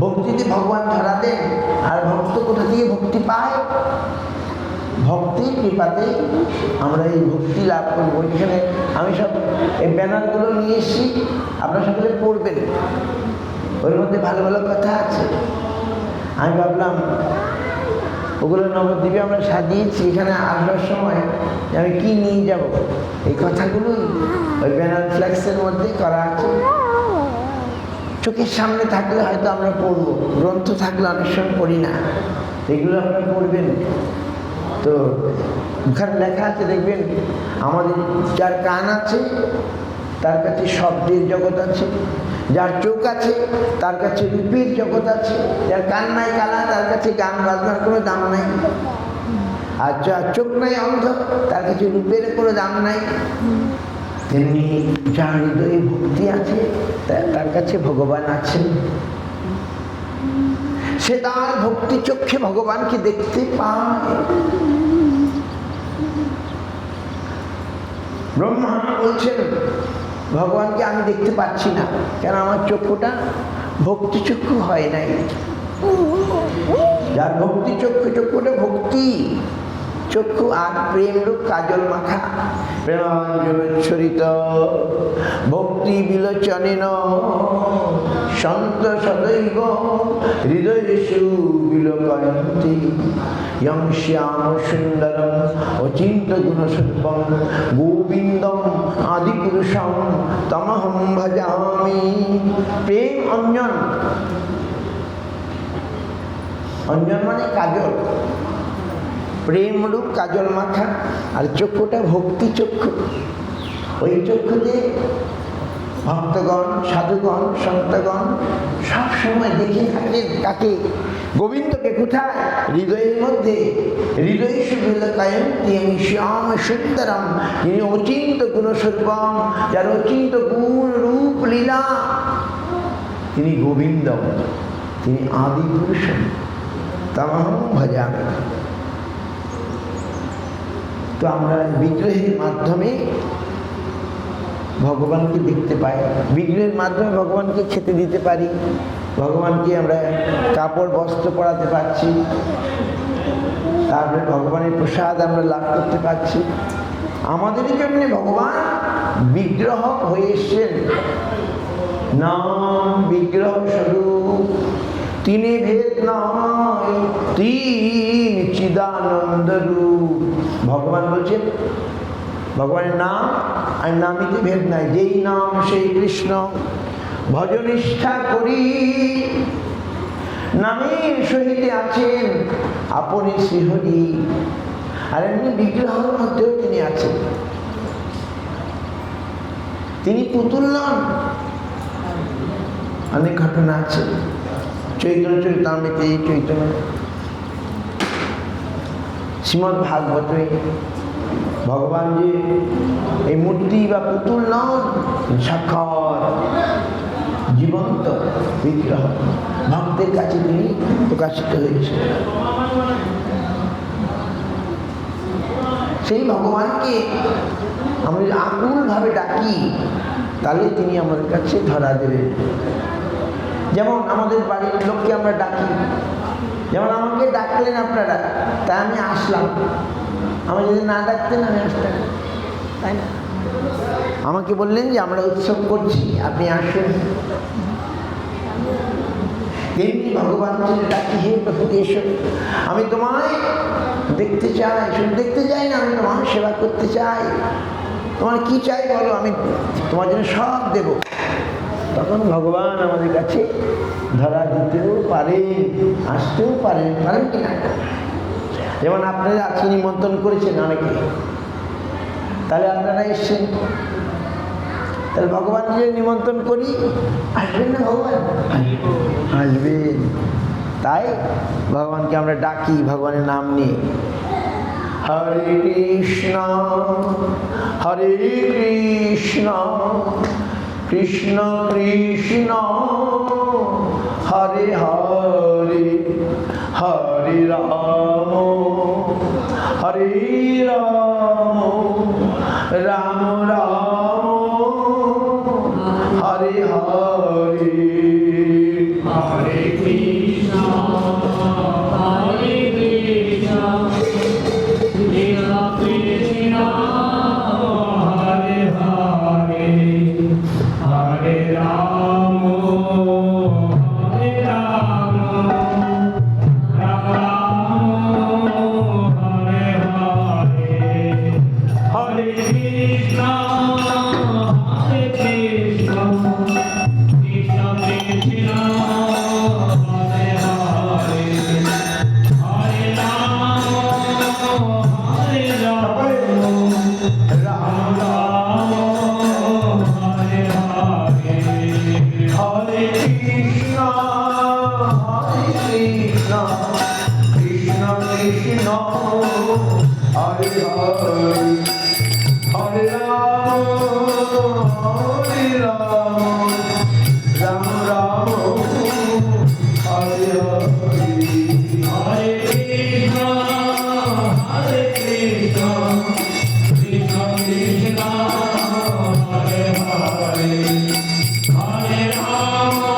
ভক্তিতে ভগবান ধরা দেন। আর ভক্ত কোথা থেকে ভক্তি পায়? ভক্তির কৃপাতে আমরা এই ভক্তি লাভ করবো। এখানে আমি সব এই ব্যানারগুলো নিয়ে এসেছি, আপনারা সকলে পড়বেন, ওর মধ্যে ভালো ভালো কথা আছে। আমি ভাবলাম ওগুলো নবদ্বীপে আমরা সাজিয়েছি, এখানে আসবার সময় আমি কি নিয়ে যাব, এই কথাগুলোই ওই ব্যানার ফ্ল্যাক্সের মধ্যে করা আছে। চোখের সামনে থাকলে হয়তো আমরা পড়বো, গ্রন্থ থাকলে অনেক সময় পড়ি না, এগুলো আপনারা পড়বেন। তো ওখানে লেখা আছে দেখবেন, আমাদের যার কান আছে তার কাছে শব্দের জগৎ আছে, যার চোখ আছে তার কাছে রূপের জগৎ আছে, যার কান নাই কালা তার কাছে গান বাজনার কোনো দাম নাই, আর যার চোখ নাই অন্ধ তার কাছে রূপের কোনো দাম নাই। তেমনি যার হৃদয়ে ভক্তি আছে তার কাছে ভগবান আছেন। সে তার ভক্তি চক্ষে ভগবানকে দেখতে পায়। ব্রহ্মা বলছেন ভগবানকে আমি দেখতে পাচ্ছি না, কেন আমার চক্ষুটা ভক্তি চক্ষু হয় নাই। যার ভক্তি চক্ষু, চক্ষুটা ভক্তি চক্ষু আর প্রেম রূপ কাজল মাখা, প্রেমাঞ্জলিচ্ছরিত ভক্তি বিলোচনেন সন্ত সদৈব হৃদয়েষু বিলোকয়ন্তি ইয়ং শ্যাম সুন্দরম অচিন্ত গুণস্বরূপম গোবিন্দম আদিপুরুষম তমহং ভজামি। প্রেম অঞ্জন, অঞ্জন মানে কাজল, প্রেম রূপ কাজল মাখা, আর চক্ষুটা ভক্তি চক্ষু। ওই চক্ষুতে ভক্তগণ, সাধুগণ, সন্তগণ সব সময় দেখে থাকেন কাকে? গোবিন্দকে। কোথায়? হৃদয়ের মধ্যে। হৃদয় সুবিলকায়ন্তি শ্যাম সুন্দরম, তিনি অচিন্ত গুণস্বরূপম, যার অচিন্ত গুণ রূপ লীলা, তিনি গোবিন্দম, তিনি আদি পুরুষম তমহং ভজামি। তো আমরা বিগ্রহের মাধ্যমে ভগবানকে দেখতে পাই, বিগ্রহের মাধ্যমে ভগবানকে খেতে দিতে পারি, ভগবানকে আমরা কাপড় বস্ত্র পরাতে পারছি, তারপরে ভগবানের প্রসাদ আমরা লাভ করতে পারছি। আমাদের জন্য ভগবান বিগ্রহ হয়ে এসছেন, নাম বিগ্রহ স্বরূপ, তিনি ভেদ নয়, তিন চিদানন্দ রূপ। ভগবান বলছেন ভগবানের নাম আর নামিতে ভেদ নাই, যেই নাম সেই কৃষ্ণ, ভজনিষ্ঠা করি নামের সহিতে আছেন আপনি শ্রীহরি। আর এমনি বিগ্রহের মধ্যেও তিনি আছেন, তিনি পুতুল নন। অনেক ঘটনা আছে চৈতন্য চরিতামৃতে, চৈতন্য শ্রীমদ্ ভাগবতে ভগবান যে এই মূর্তি বা পুতুল নন, সাক্ষাৎ জীবন্ত বিগ্রহ, ভক্তের কাছে তিনি প্রকাশিত হয়েছে। সেই ভগবানকে আমরা আকুলভাবে ডাকি, তাহলে তিনি আমাদের কাছে ধরা দেবেন। যেমন আমাদের বাড়ির লোককে আমরা ডাকি, যেমন আমাকে ডাকলেন আপনারা, তাই আমি আসলাম। আমি যদি না ডাকতেন আমি আসতাম, তাই না? আমাকে বললেন যে আমরা উৎসব করছি, আপনি আসুন। তেমনি ভগবান ডাকি, হে প্রভু এসো, আমি তোমায় দেখতে চাই। শুধু দেখতে চাই না, আমি তোমার সেবা করতে চাই। তোমার কি চাই বলো, আমি তোমার জন্য সব দেব। তখন ভগবান আমাদের কাছে ধরা দিতেও পারেন, আসতেও পারেন, পারেন কি না? যেমন আপনারা আজকে নিমন্ত্রণ করেছেন অনেকে, তাহলে আপনারা এসছেন, তাহলে ভগবান যে নিমন্ত্রণ করি, আসবেন না ভগবান? আসবেন। তাই ভগবানকে আমরা ডাকি ভগবানের নাম নিয়ে, হরে কৃষ্ণ হরে কৃষ্ণ কৃষ্ণ কৃষ্ণ হরে হরে হরে রাম হরে Ram Ram Ram Hare Hare Hare Krishna Krishna Krishna Hare Hare Hare Ram Ram Ram Hare Hare Hare Krishna, Hare Krishna, Krishna Krishna, Hare Hare, Hare Rama,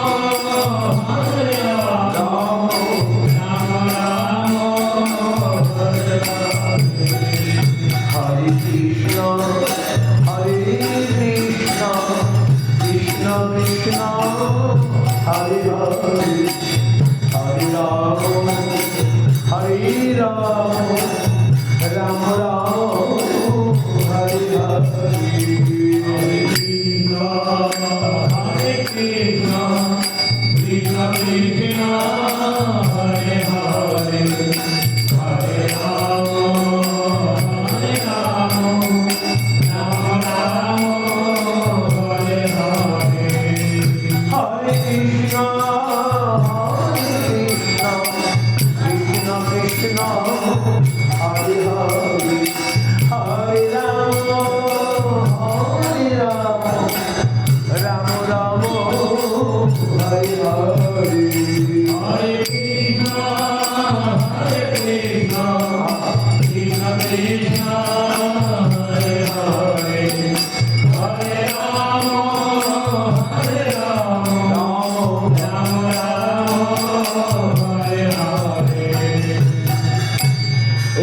Hare Rama, Rama Rama, Hare Hare. Hare Krishna, Hare Krishna, Krishna Krishna, Hare Hare, Hare Rama, Hare Rama, Rama Rama, Hare Hare. Hare Krishna, Krishna Krishna, Hare Hare, Hare Rama, Hare Rama, Rama Rama, Hare Hare. Hare Krishna, Hare Krishna, Krishna Krishna, Hare Hare, Hare Rama, Hare Rama, Rama Rama, Hare Hare. Hare Krishna, Hare Krishna, Krishna Krishna, Hare Hare, Hare Rama, Hare Rama, Rama Rama, Hare Hare.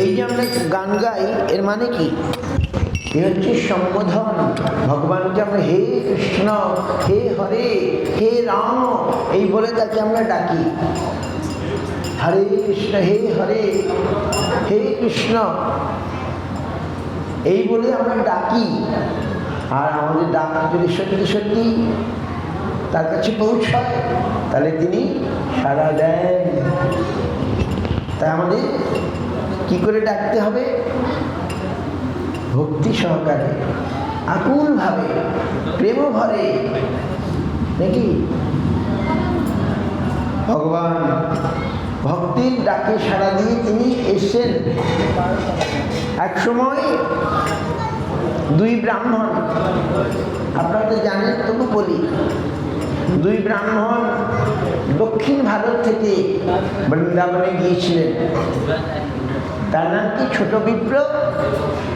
এই যে আমরা গান গাই এর মানে কি? এ হচ্ছে সম্বোধন। ভগবানকে আমরা হে কৃষ্ণ, হে হরে, হে রাম এই বলে তাকে আমরা ডাকি। হরে কৃষ্ণ, হে হরে, হে কৃষ্ণ এই বলে আমরা ডাকি। আর আমাদের ডাক যদি সত্যি সত্যি তার কাছে পৌঁছায় তাহলে তিনি সাড়া দেন। তাই আমাদের কি করে ডাকতে হবে? ভক্তি সহকারে, আকুল ভাবে, প্রেম ভরে, নাকি? ভগবান ভক্তির ডাকে সাড়া দিয়ে তিনি এসেছেন। এক সময় দুই ব্রাহ্মণ, আপনারা তো জানেন তবু বলি, দুই ব্রাহ্মণ দক্ষিণ ভারত থেকে বৃন্দাবনে গিয়েছিলেন। তার নাম কি? ছোট বিপ্র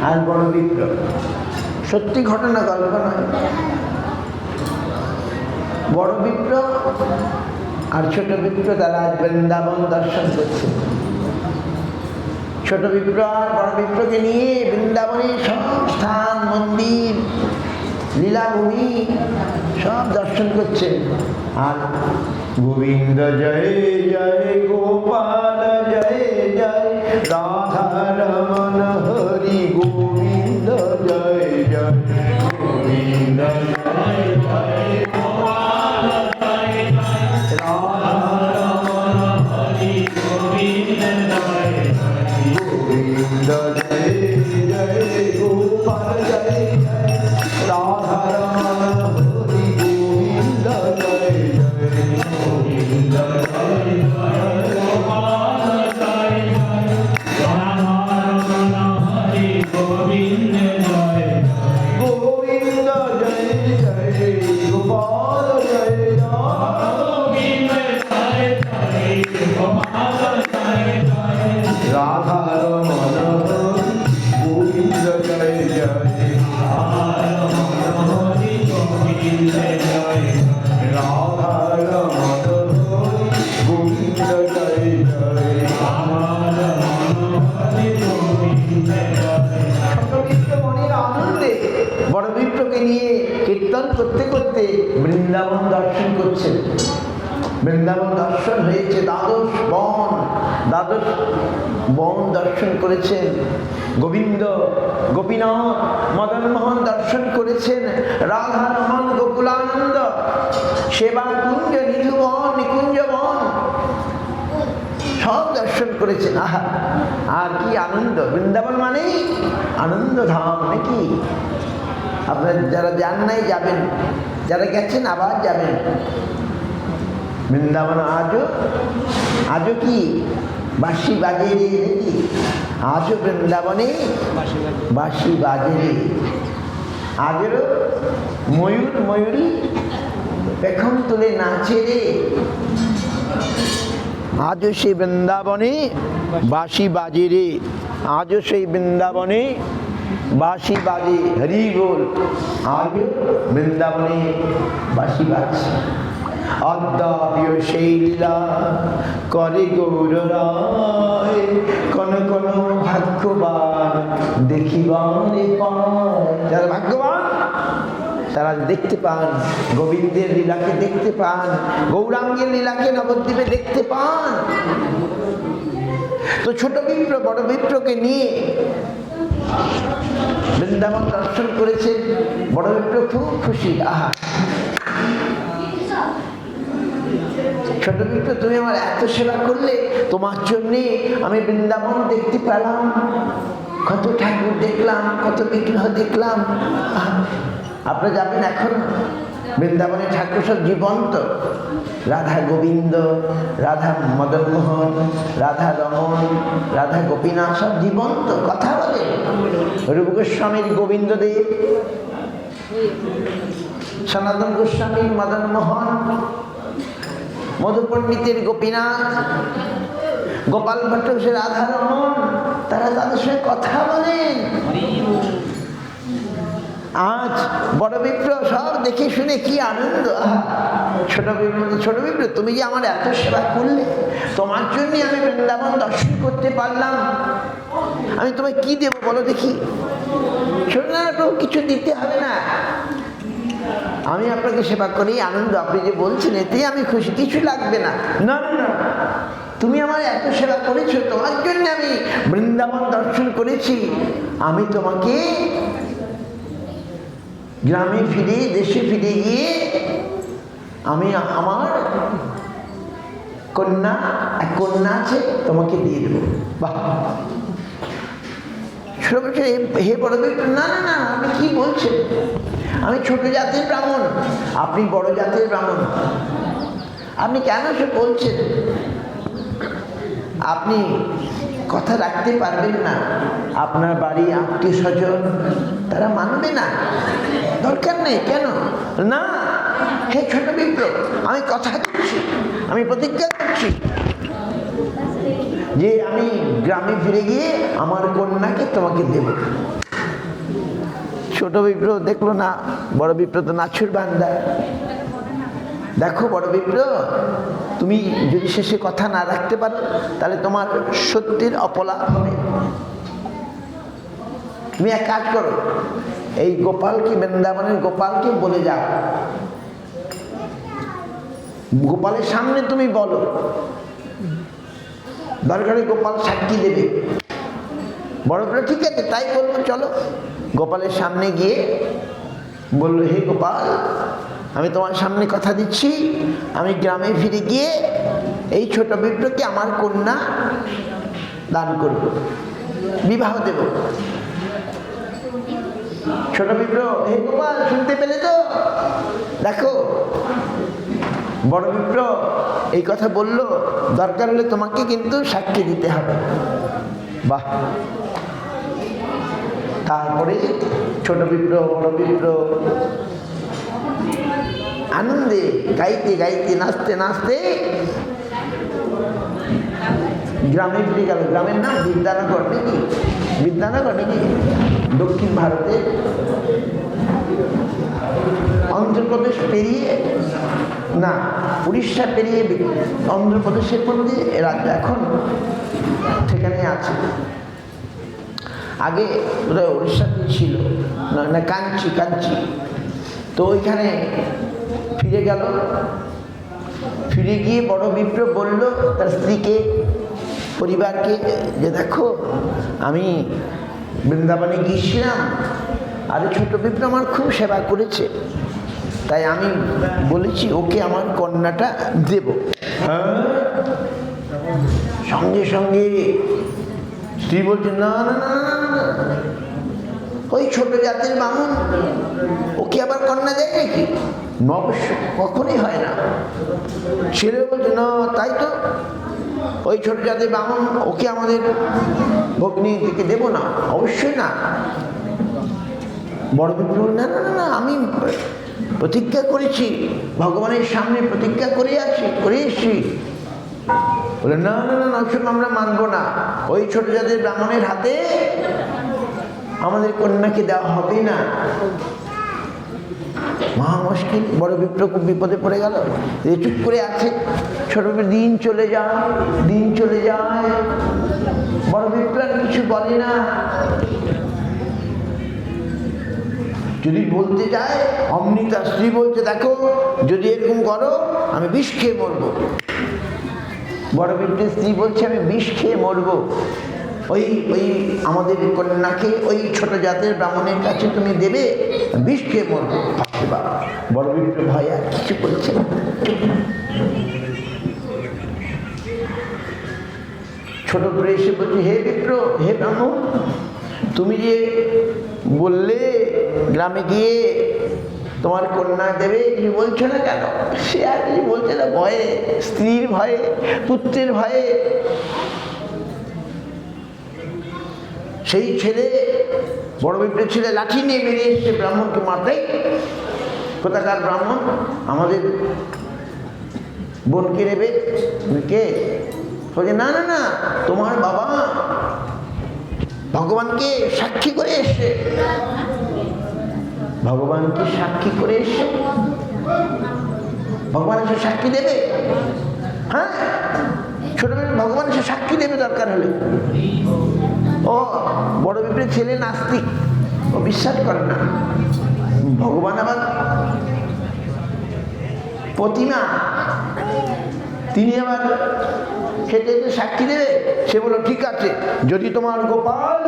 আর বড় বিপ্র। সত্যি ঘটনা, গল্প নয়। বড় বিপ্র আর ছোট বিপ্র তারা আজ বৃন্দাবন দর্শন করছে। ছোট বিপ্র আর বড় বিপ্রকে নিয়ে বৃন্দাবনের সব স্থান, মন্দির, লীলাভূমি সব দর্শন করছে। আর গোবিন্দ জয় জয় গোপাল জয় জয় রাধা রমন হরি গোবিন্দ জয় জয় গোবিন্দ জয় জয় গোপাল জয় জয় রাধা রমন হরি গোবিন্দ জয় জয় গোবিন্দ জয় জয় গোপাল জয় জয় রাধা রমন হরি গোবিন্দ জয় জয় গোবিন্দ জয় জয় Gopal Jai Jai, Rama Rama Hare Govind Jai Jai. Govinda জয় জয় গোপাল জয় Govind Jai Jai, Gopal Jai Jai. Radha Raman Govinda জয় জয় Hare Govind Jai Jai. Radha Raman Govinda জয় জয়। মনের আনন্দে বড় বিপ্রকে নিয়ে কীর্তন করতে করতে বৃন্দাবন দর্শন করছেন। বৃন্দাবন দর্শন হয়েছে, দ্বাদশ বন দর্শন করেছেন। গোবিন্দ, গোপীনাথ, মদন মোহন দর্শন করেছেন। রাধা রমন, গোকুলানন্দ, সেবা কুঞ্জ, নিধুবন, নিকুঞ্জ বন সব দর্শন করেছেন। আহা, আর কি আনন্দ! বৃন্দাবন মানেই আনন্দ ধাম, নাকি? আপনারা যারা যান নাই যাবেন, যারা গেছেন আবার যাবেন। বৃন্দাবন আজও কি বাঁশি বাজে রে নাকি? আজও বৃন্দাবনে বাঁশি বাজে রে। আজও ময়ূরী পেখম তুলে নাচে রে। আজও সেই বৃন্দাবনে বাঁশি বাজে রে। আজও সেই বৃন্দাবনে বাঁশি বাজে। হরি বল। আজও বৃন্দাবনে বাঁশি বাজছে। অদ্যাপিও সেই লীলা করে গৌর রায়। কোন কোন ভাগ্যবান দেখিবানে পায়। যারা ভাগ্যবান তারা দেখতে পান গোবিন্দের লীলাকে, দেখতে পান গৌরাঙ্গের লীলাকে, নবদ্বীপে দেখতে পান। তো ছোট বিপ্র বড় বিপ্রকে নিয়ে বৃন্দাবন দর্শন করেছেন। বড় বিপ্র খুব খুশি। আহা, ছোট বিপ্র, তুমি আমার এত সেবা করলে, তোমার জন্যে আমি বৃন্দাবন দেখতে পেলাম, কত ঠাকুর দেখলাম, কত বিগ্রহ দেখলাম। আপনারা যাবেন এখন বৃন্দাবনে, ঠাকুর সব জীবন্ত। রাধা গোবিন্দ, রাধা মদন মোহন, রাধা রমন, রাধা গোপীনাথ সব জীবন্ত, কথা বলে। রূপ গোস্বামীর গোবিন্দদেব, সনাতন গোস্বামীর মদন মোহন, মধু পণ্ডিতের গোপীনাথ, গোপাল ভট্ট সে রাধা রমন, তারা তাদের সঙ্গে কথা বলেন। আজ বড় বিপ্র সব দেখে শুনে কি আনন্দ। ছোট বিপ্র, তুমি যে আমার এত সেবা করলে, তোমার জন্য আমি বৃন্দাবন দর্শন করতে পারলাম, আমি তোমায় কি দেব বলো দেখি? ছোট না, কিছু দিতে হবে না, আমি আপনাকে সেবা করি, আনন্দ। আপনি যে বলছেন এতেই আমি খুশি, কিছু লাগবে না। না না, তুমি আমার এত সেবা করেছো, তোমার জন্য আমি বৃন্দাবন দর্শন করেছি, আমি তোমাকে গ্রামে ফিরে, দেশে ফিরে গিয়ে আমি আমার এক কন্যা আছে, তোমাকে দিয়ে দেবো। বাহ! হে বড় বিপ্র, না না না, আপনি কি বলছেন? আমি ছোট জাতের ব্রাহ্মণ, আপনি বড় জাতের ব্রাহ্মণ, আপনি কেন সে বলছেন? আপনি কথা রাখতে পারবেন না, আপনার বাড়ি আত্মীয় স্বজন তারা মানবে না, দরকার নেই। কেন না? হে ছোট বিপ্র, আমি কথা দিচ্ছি, আমি প্রতিজ্ঞা করছি যে আমি গ্রামে ফিরে গিয়ে আমার কন্যাকে তোমাকে দেব। ছোট বিপ্র দেখলো না, বড় বিপ্র তো নাছুর বান্দা। দেখো বড় বিপ্র, তুমি যদি শেষে কথা না রাখতে পারো, তাহলে তোমার সত্যের অপলাপ হবে। তুমি এক কাজ করো, এই গোপালকে, বৃন্দাবনের গোপালকে বলে যাও, গোপালের সামনে তুমি বলো, দরকারে গোপাল সাক্ষী দেবে। বড় বিপ্র ঠিক আছে তাই বলবো, চলো। গোপালের সামনে গিয়ে বললো, হে গোপাল, আমি তোমার সামনে কথা দিচ্ছি, আমি গ্রামে ফিরে গিয়ে এই ছোট বিপ্রকে আমার কন্যা দান করব, বিবাহ দেব। ছোট বিপ্র, হে গোপাল, শুনতে পেলে তো? দেখো বড় বিপ্র এই কথা বললো, দরকার হলে তোমাকে কিন্তু সাক্ষী দিতে হবে। বাহ! তারপরে ছোট বিপ্র বড় বিপ্র আনন্দে গাইতে গাইতে, নাচতে নাচতে গ্রামে ফিরে গেল। গ্রামের নাম বিদ্যানগর নাকি? বিদ্যানগর নাকি? দক্ষিণ ভারতে অন্ধ্রপ্রদেশ পেরিয়ে, না উড়িষ্যা পেরিয়ে অন্ধ্রপ্রদেশের মধ্যে রাজ্য এখন সেখানে আছে। আগে বোধহয় উড়িষ্যাতে ছিল, না কাঞ্চি। তো ওইখানে ফিরে গেল। ফিরে গিয়ে বড় বিপ্র বলল তার স্ত্রীকে, পরিবারকে, যে দেখো আমি বৃন্দাবনে গিয়েছিলাম, আর ছোট বিপ্র আমার খুব সেবা করেছে, তাই আমি বলেছি ওকে আমার কন্যাটা দেব। সঙ্গে সঙ্গে স্ত্রী বলছে, না না না, ওই ছোট জাতের বামুন ওকে আবার কন্যা দেয় নাকি? অবশ্য কখনই হয় না। ছেলে বলছে না তাই তো, ওই ছোট জাতের বামুন ওকে আমাদের ভগ্নি দিকে দেবো না, অবশ্যই না। বড় বিপ্র না না না না, আমি প্রতিজ্ঞা করেছি, ভগবানের সামনে প্রতিজ্ঞা করে এসছি। বলে না না না না, ওসব আমরা মানবো না, ওই ছোট জাতের ব্রাহ্মণের হাতে আমাদের কন্যাকে দেওয়া হবে না। মহা মুশকিল, বড় বিপ্র খুব বিপদে পড়ে গেল। চুপ করে আছে, ছোট দিন চলে যায়, বড় বিপ্র কিছু বলে না। যদি বলতে যায় অমনি তার স্ত্রী বলছে দেখো যদি এরকম করো আমি বিষ খেয়ে মরবো। বড় বিপ্রের স্ত্রী বলছে আমি বিষ খেয়ে মরবো, ওই আমাদের কন্যাকে ওই ছোট জাতের ব্রাহ্মণের কাছে তুমি দেবে, বিষ খেয়ে মরবো। বড় বিপ্র ভয় আর কিছু বলছে না। ছোট করে এসে বলছে হে বিপ্র, হে ব্রাহ্মণ, তুমি যে বললে গ্রামে গিয়ে তোমার কন্যা দেবে, কিছু বলছো না কেন? সে আর কিছু বলছে না, ভয়ে, স্ত্রীর ভয়ে, পুত্রের ভয়ে। সেই ছেলে, বড় বিপ্রের ছেলে লাঠি নিয়ে বেরিয়ে এসছে ব্রাহ্মণকে মারতে। কোথাকার ব্রাহ্মণ? আমাদের বোনকে নেবে। কে? বলছে না না না, তোমার বাবা ভগবানকে সাক্ষী করে এসছে। ভগবানকে সাক্ষী করে এসছে, ভগবান এসে সাক্ষী দেবে? হ্যাঁ, ছোট ভগবান এসে সাক্ষী দেবে দরকার হলে। ও বড় বিপ্রের ছেলে নাস্তিক, ও বিশ্বাস করে না ভগবান আবার প্রতিমা, তিনি আবার খেতে সাক্ষী দেবে। সে বলল ঠিক আছে, যদি তোমার গোপাল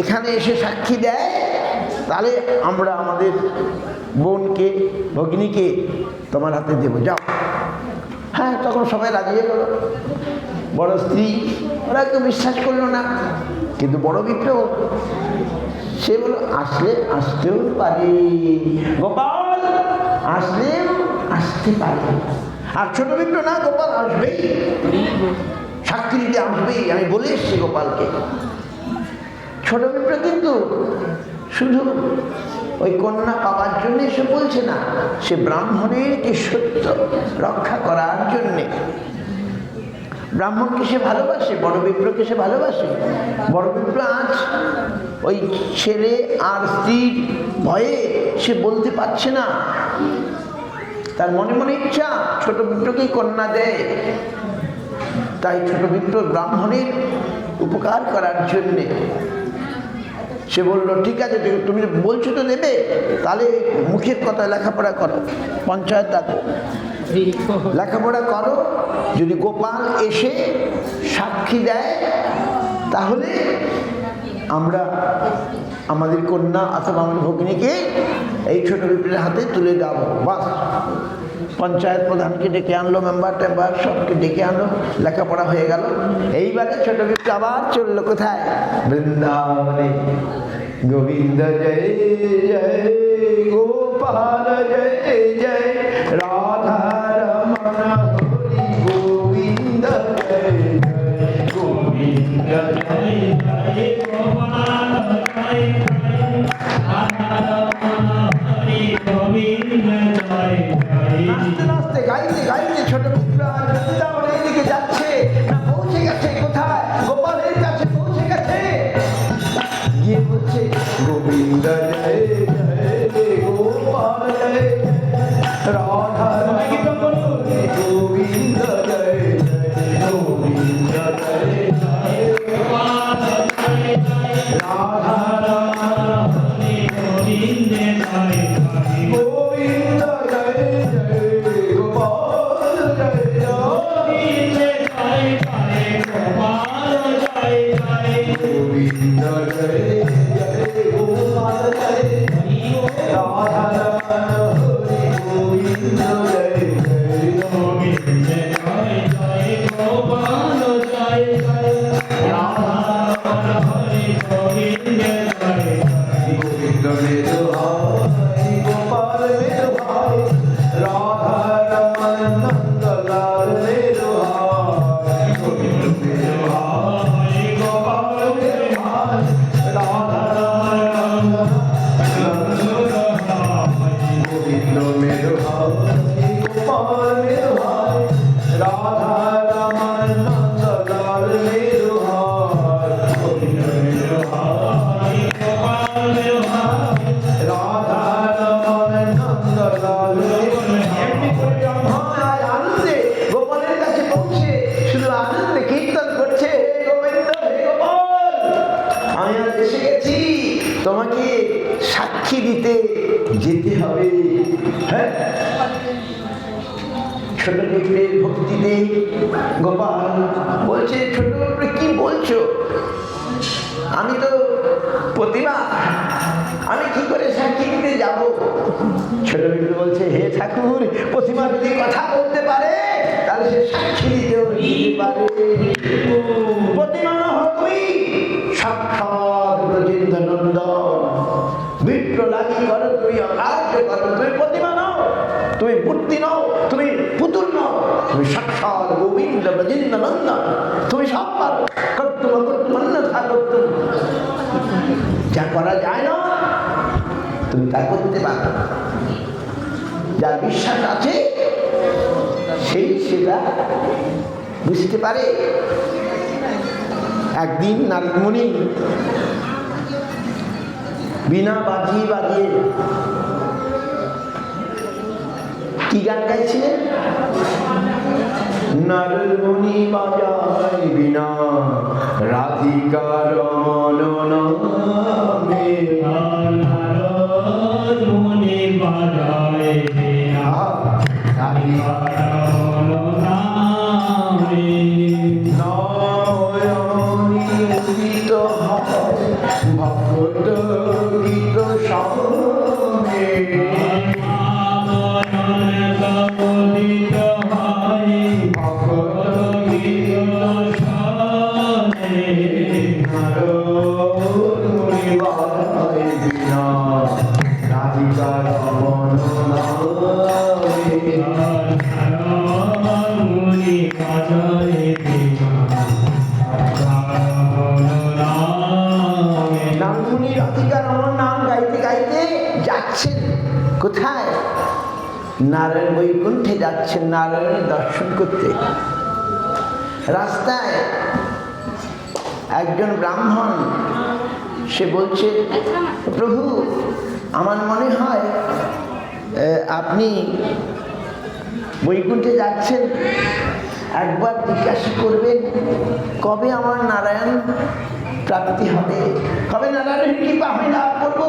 এখানে এসে সাক্ষী দেয় তাহলে আমরা আমাদের বোনকে, ভগিনীকে তোমার হাতে দেবো, যাও। হ্যাঁ, তখন সবাই রাজি হয়ে গেল। বড় স্ত্রী, ওরা কেউ বিশ্বাস করলো না, কিন্তু বড় বিপ্র সে বলল আসতেও পারে, গোপাল আসতে পারে। আর ছোট বিপ্র না, গোপাল আসবেই, সাক্ষী দিতে আসবেই, আমি বলে এসছি গোপালকে। ছোট বিপ্র কিন্তু শুধু ওই কন্যা পাওয়ার জন্যে সে বলছে না, সে ব্রাহ্মণের কি সত্য রক্ষা করার জন্যে। ব্রাহ্মণকে সে ভালোবাসে, বড় বিপ্রকে সে ভালোবাসে। বড় বিপ্র আজ ওই ছেলে আর স্ত্রীর ভয়ে সে বলতে পারছে না, তার মনে মনে ইচ্ছা ছোট বিপ্রকেই কন্যা দেয়। তাই ছোট বিপ্র ব্রাহ্মণের উপকার করার জন্যে সে বলল ঠিক আছে, তুমি বলছো তো দেবে, তাহলে মুখের কথা লেখাপড়া করো, পঞ্চায়েত ডাকো, লেখাপড়া করো। যদি গোপাল এসে সাক্ষী দেয় তাহলে আমরা আমাদের কন্যা অথবা আমাদের ভগিনীকে এই ছোট বিপ্রের হাতে তুলে দেবো। বাস, পঞ্চায়েত প্রধানকে ডেকে আনলো, মেম্বার টেম্বার সবকে ডেকে আনলো, লেখাপড়া হয়ে গেল। এইবারে ছোট বিপ্র আবার চললো কোথায়? বৃন্দাবনে। গোবিন্দ জয় জয় গোপাল জয় জয় রাধা রমণ হরি গোবিন্দ জয় জয় গোবিন্দ জয় জয় গোপাল জয় জয় রাধা রমণ হরি গোবিন্দ জয় জয়। আস্তে আস্তে গাইতে গাইতে ছোট বিপ্র বৃন্দাবনের দিকে যাচ্ছে, না পৌঁছে গেছে কোথায়? গোপালের কাছে পৌঁছে গেছে। গিয়ে বলছে গোবিন্দ জয় জয় গোপাল জয় রাধা গোবিন্দ জয় জয় গোবিন্দ জয় জয় গোপাল জয় জয় রাধা হরি গোবিন্দ জয় জয় গোবিন্দ জয় জয় গোপাল জয় জয় জয় জয় গোপাল জয় জয় গোবিন্দ জয় জয় গোপাল জয় রাধা হরি গোবিন্দ জয় জয় গোবিন্দ জয় জয় গোপাল জয় জয় রাধা হরি গোবিন্দ জয় জয় তোমাকে সাক্ষী দিতে যেতে হবে। হ্যাঁ, ছোট পিঁপড়ের ভক্তিতে গোপাল বলছে, ছোট পিঁপড়ে কি বলছো? আমি তো প্রতিমা, আমি কি করে সাক্ষী দিতে যাব? ছোট পিঁপড়ে বলছে, হে ঠাকুর, প্রতিমা যদি কথা বলতে পারে তাহলে সে সাক্ষী দিতেও দিতে পারে। প্রতিমা হবই সাক্ষাৎ ব্রজেন্দ্র নন্দন, বিপ্র লাগি করো তুমি, অকার্য করো তুমি। প্রতিমা নাও, তুমি মূর্তি নাও, তুমি পুতুল নাও, তুমি সাক্ষাৎ গোবিন্দ ব্রজেন্দ্র নন্দন। তুমি সব পারো, কর্তুম অকর্তুম অন্যথা কর্তুম। যা করা যায় না তুমি তা করতে পারো। যার বিশ্বাস আছে সেই সেটা বুঝতে পারে। একদিন নারদ মুনি বিনা বাজিয়ে বাজিয়ে কি গান গাইছিলেন? নারদ মুনি বাজায় বিনা রাধিকার নামে। নারদ মুনি বাজায় বীণা রাধিকার নামে। নয়নি উদিত হয় ভক্ত গীত সঙ্গে। কবলিত হয় ভক্ত গীত সনে। নারদ মুনি বাজায় বিনা রাধিকার নামে। নারদ মুনি বাজায় বীণা রাধিকার নামে। নারদমুনি রাধিকার আমার নাম গাইতে গাইতে যাচ্ছেন কোথায়? নারায়ণ বৈকুণ্ঠে যাচ্ছেন নারায়ণের দর্শন করতে। রাস্তায় একজন ব্রাহ্মণ সে বলছে, প্রভু, আমার মনে হয় আপনি বৈকুণ্ঠে যাচ্ছেন, একবার জিজ্ঞাসা করবেন কবে আমার নারায়ণ প্রাপ্তি হবে, কবে নারায়ণের কৃপা আমি লাভ করবো।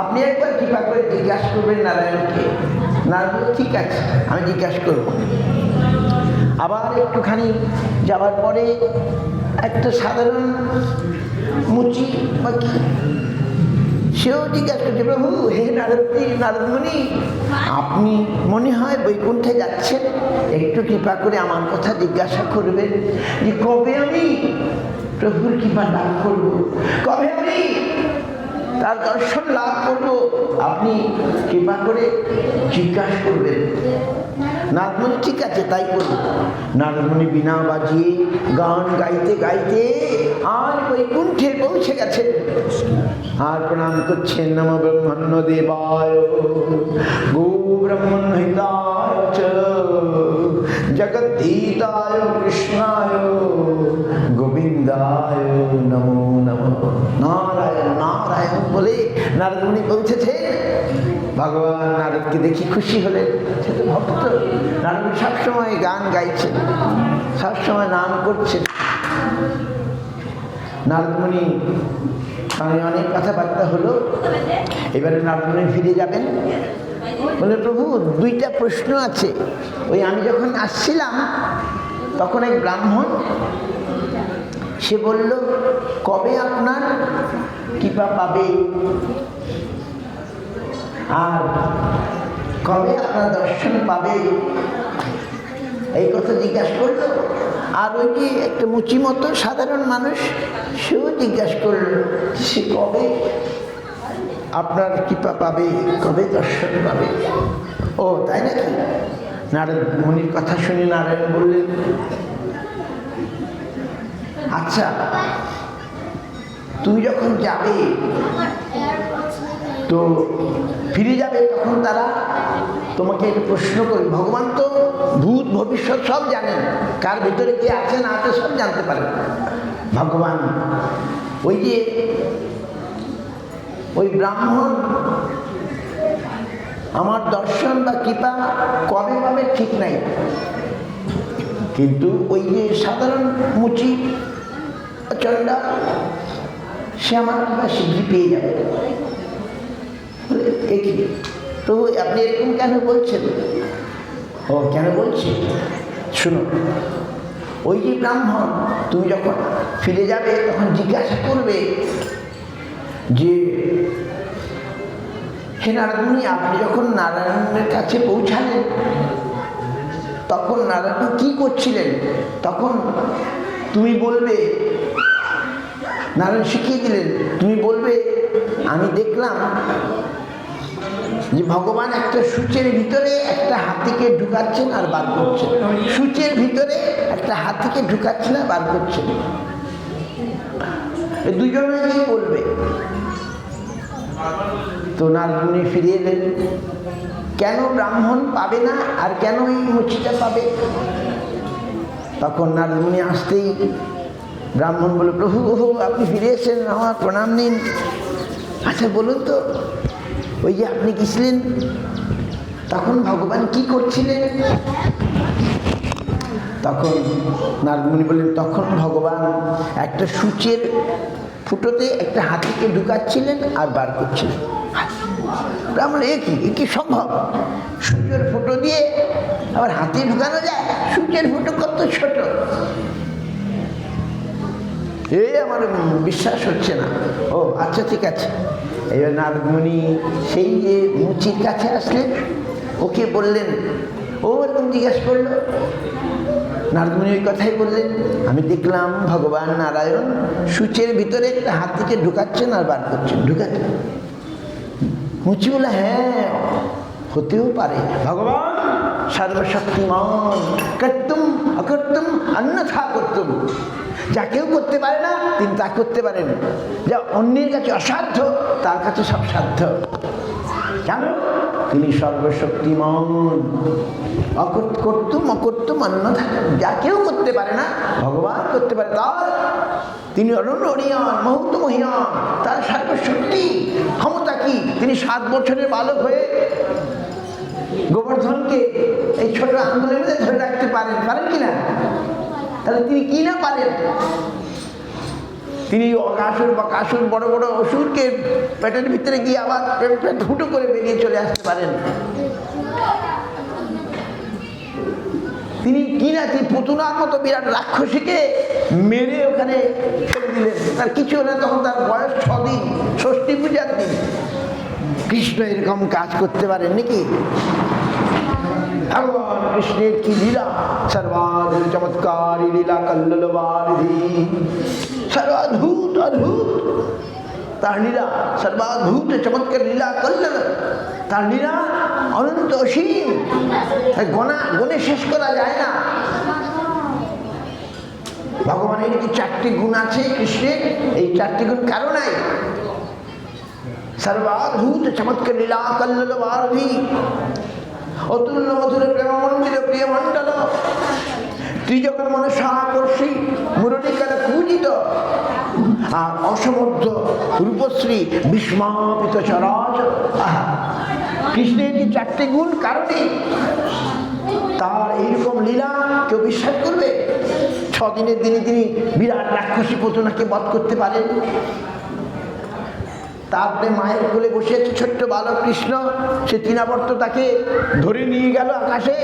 আপনি একবার কৃপা করে জিজ্ঞাসা করবেন নারায়ণকে। নারায়ণ, ঠিক আছে, আমি জিজ্ঞাসা করব। আবার একটুখানি যাওয়ার পরে একটা সাধারণ মুচি বা কি, সেও জিজ্ঞাসা করছে, প্রভু, হে নারদমুনি, আপনি মনে হয় বৈকুণ্ঠে যাচ্ছেন, একটু কৃপা করে আমার কথা জিজ্ঞাসা করবেন যে কবে আমি প্রভুর কৃপা লাভ করব, কবে আমি তার দর্শন লাভ করব, আপনি কৃপা করে জিজ্ঞাসা করবেন। নারদমুনি ঠিক আছে, তাই করব। নারদমুনি বিনা বাজিয়ে গান গাইতে গাইতে আর বৈকুণ্ঠে পৌঁছে গেছে। আর প্রণাম করছেন, নম ব্রহ্মণ্য দেবায় গো ব্রহ্মণ হিতায় চ জগদ্ধিতায় কৃষ্ণায় গোবিন্দায় নমো নমঃ। নারায়ণ নারায়ণ বলে নারদমুনি পৌঁছেছে। ভগবান নারদকে দেখি খুশি হলেন, সে তো ভক্ত। নারদ সবসময় গান গাইছেন, সবসময় নাম করছেন। নারদমুনি সঙ্গে অনেক কথাবার্তা হলো। এবারে নারদমুনি ফিরে যাবেন, বলে, প্রভু, দুইটা প্রশ্ন আছে। ওই আমি যখন আসছিলাম তখন এক ব্রাহ্মণ সে বলল, কবে আপনার কৃপা পাবে আর কবে আপনার দর্শন পাবে, এই কথা জিজ্ঞাসা করলো। আর ওই যে একটা মুচি মতো সাধারণ মানুষ, সেও জিজ্ঞাসা করলো সে কবে আপনার কৃপা পাবে, কবে দর্শন পাবে। ও তাই নাকি? নারদ মুনির কথা শুনে নারায়ণ বললেন, আচ্ছা, তুমি যখন যাবে তো ফিরে যাবে, তখন তারা তোমাকে একটা প্রশ্ন করবে। ভগবান তো ভূত ভবিষ্যৎ সব জানেন, কার ভিতরে কে আছে না আছে সব জানতে পারেন ভগবান। ওই যে ওই ব্রাহ্মণ আমার দর্শন বা কৃপা কবে পাবে ঠিক নাই, কিন্তু ওই যে সাধারণ মুচি চণ্ডা সে আমার কৃপা শীঘ্রই পেয়ে যাবে। কি প্রভু আপনি এরকম কেন বলছেন? ও কেন বলছি শুনো, ওই যে ব্রাহ্মণ তুমি যখন ফিরে যাবে তখন জিজ্ঞাসা করবে যে হে নারদমুনি, আপনি যখন নারায়ণের কাছে পৌঁছালেন তখন নারায়ণ কি করছিলেন? তখন তুমি বলবে, নারায়ণ শিখিয়ে দিলেন, তুমি বলবে আমি দেখলাম যে ভগবান একটা সূচের ভিতরে একটা হাতিকে ঢুকাচ্ছেন আর বার করছেন, সূচের ভিতরে একটা হাতিকে ঢুকাচ্ছেন আর বার করছেন। দুজনেই বলবে। তো নারদমুনি ফিরে এলেন, কেন ব্রাহ্মণ পাবে না আর কেন এই মুচিটা পাবে? তখন নারদমুনি আসতেই ব্রাহ্মণ বলে, প্রভু আপনি ফিরে এসেছেন, আমার প্রণাম নিন। আচ্ছা বলুন তো, ওই যে আপনি গেছিলেন তখন ভগবান কি করছিলেন? তখন নারদমুনি বললেন, তখন ভগবান একটা সূচের ফুটোতে একটা হাতিকে ঢুকাচ্ছিলেন আর বার করছিলেন। ব্রাহ্মণ এ কি সম্ভব? সূচের ফুটো দিয়ে আবার হাতি ঢুকানো যায়? সূচের ফুটো কত ছোট, আমার বিশ্বাস হচ্ছে না। ও আচ্ছা ঠিক আছে। এবার নারদমুনি সেই যে মুচির কাছে আসলেন, ওকে বললেন, ও এরকম জিজ্ঞাসা করলো। নারদমুনি ওই কথাই বললেন, আমি দেখলাম ভগবান নারায়ণ সূচের ভিতরে একটা হাতিকে ঢুকাচ্ছেন আর বার করছেন। ঢুকাচ্ছেন? মুচি বলে, হ্যাঁ হতেও পারে, ভগবান সর্বশক্তিমান, কর্তুম অকর্তুম অন্যথা কর্তুম। যা কেউ করতে পারে না তিনি তা করতে পারেন, যা অন্যের কাছে অসাধ্য তার কাছে সব সাধ্য। জানো তিনি সর্বশক্তিমান, কর্তুম অকর্তুম অন্যথা, যা কেউ করতে পারে না ভগবান করতে পারে। তার তিনি অনন্যনীয়ান মহত্ব মহিয়ান, তার সর্বশক্তি ক্ষমতা কি? তিনি 7 বছরের বালক হয়ে গোবর্ধনকে এই ছোট আঙ্গুলের মধ্যে ধরে রাখতে পারেন কিনা? তাহলে তিনি কি না পারেন? তিনি অকাসুর বা কাসুর বড় বড় অসুরকে পেটের ভিতরে গিয়ে আবার পেট ফুটো করে বেরিয়ে চলে আসতে পারেন। তিনি কি না, তিনি পুতুনার মতো বিরাট রাক্ষসীকে মেরে ওখানে ছেড়ে দিলেন, তার কিছু না। তখন তার বয়স 6 দিন, ষষ্ঠী পূজার দিন। কৃষ্ণ এরকম কাজ করতে পারেন নাকি? ভগবান কৃষ্ণের কি লীলা, সর্বাধিক চমৎকারী লীলা কল্লোলবারিধি, সর্বাদ্ভুত অদ্ভুত তার লীলা, সর্বাদ্ভুত চমৎকার লীলা কল্লোল, তার লীলা অনন্ত অসীম, গণে শেষ করা যায় না। ভগবানের কি 4টি গুণ আছে কৃষ্ণের? এই 4টি গুণ কারো নাই। সর্বাদ্ভুত চমৎকার লীলা কল্লোলবারিধি, অতুল্য মধুর প্রেম মন্দির প্রিয় মণ্ডল, ত্রিজগৎ মনসাকর্ষী মুরলীকার পূজিত, আর অসমর্থ রূপশ্রী বিস্মাপিত চরাচর। কৃষ্ণের যে 4টি গুণ কারণে তার এইরকম লীলা কেউ বিশ্বাস করবে? 6 দিনের দিনে তিনি বিরাট রাক্ষসী পুতনাকে বধ করতে পারেন। তারপরে মায়ের কোলে বসে আছে ছোট্ট বালক কৃষ্ণ, সে তৃণাবর্ত তাকে ধরে নিয়ে গেল আকাশে।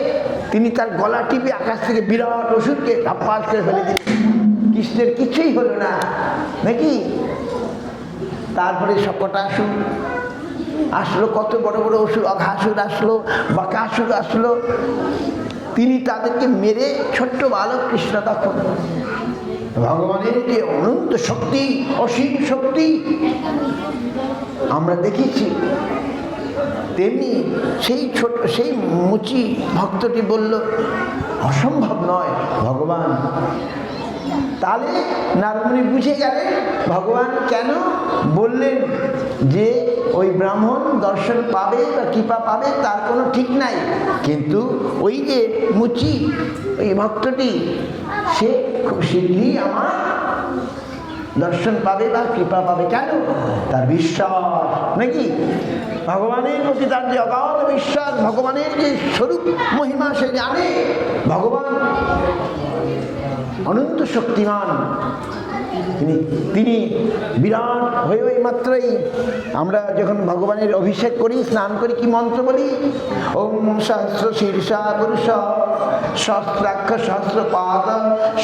তিনি তার গলা টিপে আকাশ থেকে বিরাট অসুরকে ধাপ্পাস করে ফেলে দিলেন। কৃষ্ণের কিছুই হলো না নাকি? তারপরে সবকটা আসলো, কত বড় বড় অসুর, অঘাসুর আসলো, বাকাসুর আসলো। তিনি তাদেরকে মেরে, ছোট্ট বালক কৃষ্ণ তখন ভগবানের যে অনন্ত শক্তি, অসীম শক্তি আমরা দেখেছি, তেমনি সেই মুচি ভক্তটি বলল অসম্ভব নয় ভগবান। তাহলে নারদমুনি বুঝে গেলেন ভগবান কেন বললেন যে ওই ব্রাহ্মণ দর্শন পাবে বা কৃপা পাবে তার কোনো ঠিক নাই, কিন্তু ওই যে মুচি ওই ভক্তটি সে খুব শীঘ্রই আমার দর্শন পাবে বা কৃপা পাবে। কেন? তার বিশ্বাস নাকি? ভগবানের প্রতি তার যে অগাধ বিশ্বাস, ভগবানের যে স্বরূপ মহিমা সে জানে। ভগবান অনন্ত শক্তিমান, তিনি বিরাট হয়ে ওই মাত্রই আমরা যখন ভগবানের অভিষেক করি, স্নান করি, কি মন্ত্র বলি? ওম সহস্র শীর্ষা পুরুষ সহস্রাক্ষ সহস্র পাদ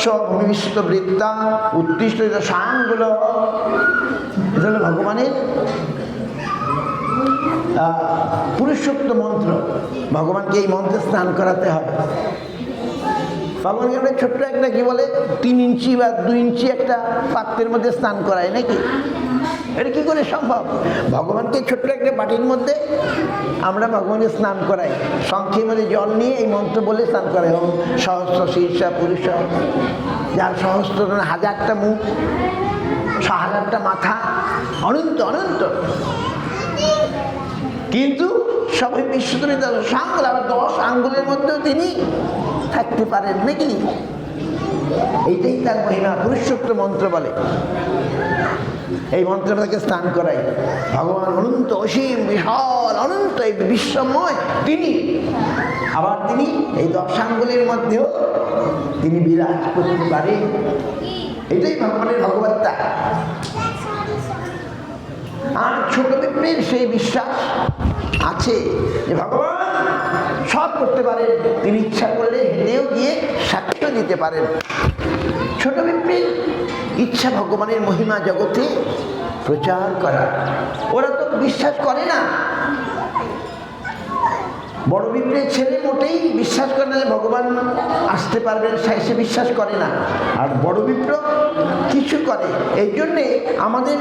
স্বভূমিষ্ঠ বৃত্তা উত্তিষ্ঠ সাঙ্গুল। এটা হলো ভগবানের পুরুষোক্ত মন্ত্র। ভগবানকে এই মন্ত্রে স্নান করাতে হবে। ভগবানকে আমরা ছোট্ট একটা কি বলে 3 ইঞ্চি বা 2 ইঞ্চি একটা পাত্রের মধ্যে স্নান করায় নাকি? এটা কি করে সম্ভব? ভগবানকে ছোট্ট একটা বাটির মধ্যে আমরা ভগবানকে স্নান করাই, শঙ্খের মধ্যে জল নিয়ে এই মন্ত্র বলে স্নান করাই। ওম সহস্র শীর্ষা পুরুষ, যার সহস্র 1000টা মুখ, 1000টা মাথা, অনন্ত অনন্ত, কিন্তু সবাই বিশ্বতরী আঙ্গুল, আবার 10 আঙ্গুলের মধ্যেও তিনি থাকতে পারেন নাকি? এইটাই তার মহিমা, পুরুষোক্ত মন্ত্র বলে। এই মন্ত্রে তাকে স্নান করাই। ভগবান অনন্ত, অসীম, বিশাল, অনন্ত, এই বিশ্বময় তিনি। আবার তিনি এই 10 আঙ্গুলের মধ্যেও তিনি বিরাজ করতে পারেন। এটাই ভগবানের ভগবত্তা। আর ছোট পিঁপড়ের সেই বিশ্বাস আছে যে ভগবান সব করতে পারেন, তিনি ইচ্ছা করলে হেঁটেও গিয়ে সাক্ষ্য দিতে পারেন। ছোট পিঁপড়ের ইচ্ছা ভগবানের মহিমা জগতে প্রচার করা। ওরা তো বিশ্বাস করে না। বড় পিঁপড়ের ছেলে মোটেই বিশ্বাস করে না যে ভগবান আসতে পারবেন, সে বিশ্বাস করে না। আর বড় পিঁপড় কিছু করে। এই জন্যে আমাদের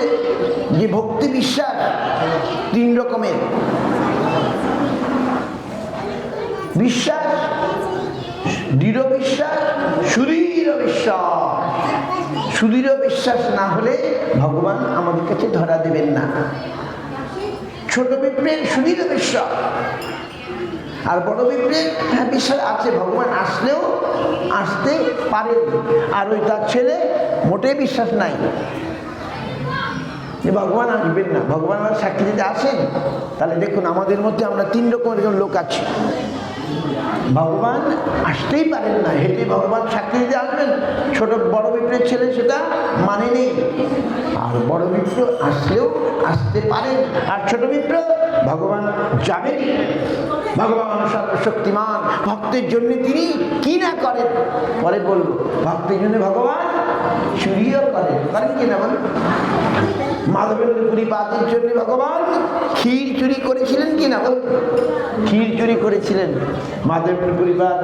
যে ভক্তি বিশ্বাস 3 রকমের। বিশ্বাস, দৃঢ় বিশ্বাস, সুদৃঢ় বিশ্বাস। সুদৃঢ় বিশ্বাস না হলে ভগবান আমাদের কাছে ধরা দেবেন না। ছোট পিঁপড়ের সুদৃঢ় বিশ্বাস, আর বড় পিঁপড়ের বিশ্বাস আছে ভগবান আসলেও আসতে পারেন। আর ওই তার ছেলে মোটেই বিশ্বাস নাই যে ভগবান আসবেন না। ভগবান আমার সাক্ষী দিতে আসেন। তাহলে দেখুন আমাদের মধ্যে আমরা 3 রকমের লোক আছি। ভগবান আসতেই পারেন না, হেঁটে ভগবান সাক্ষী দিতে আসবেন। বড় পিঁপড়ের ছেলে সেটা মানে নেই। আর বড় পিঁপড় আসলেও আসতে পারেন, আর ছোট পিঁপড় ভগবান যাবেন। ভগবান সর্বশক্তিমান, ভক্তের জন্য তিনি কি না করেন পরে বলবো। ভক্তের জন্য ভগবান চুরিও করেন কি না বলুন? মাধবেন্দ্র পুরী পাদের জন্য ভগবান ক্ষীর চুরি করেছিলেন কি না বলুন? ক্ষীর চুরি করেছিলেন। মাধবেন্দ্র পুরী পাদ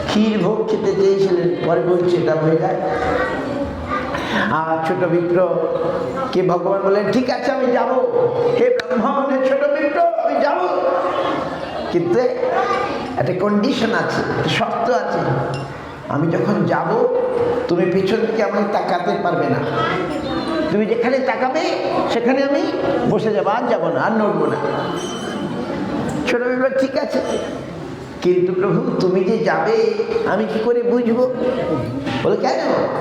ক্ষীর ভোগ খেতে চেয়েছিলেন, পরে বলছে এটা হয়ে যায়। আর ছোট পিঁপড় কে ভগবান বললেন ঠিক আছে আমি যাব, হে ব্রহ্মণ, হে ছোট পিঁপড় আমি যাব, কিন্তু একটা কন্ডিশন আছে, একটা শর্ত আছে। আমি যখন যাব তুমি পিছন থেকে আমাকে তাকাতে পারবে না। তুমি যেখানে তাকাবে সেখানে আমি বসে যাবো, আর যাবো না, আর নড়বো না। ছোট পিঁপড় ঠিক আছে, কিন্তু প্রভু তুমি যে যাবে আমি কি করে বুঝবো? বলে কেন?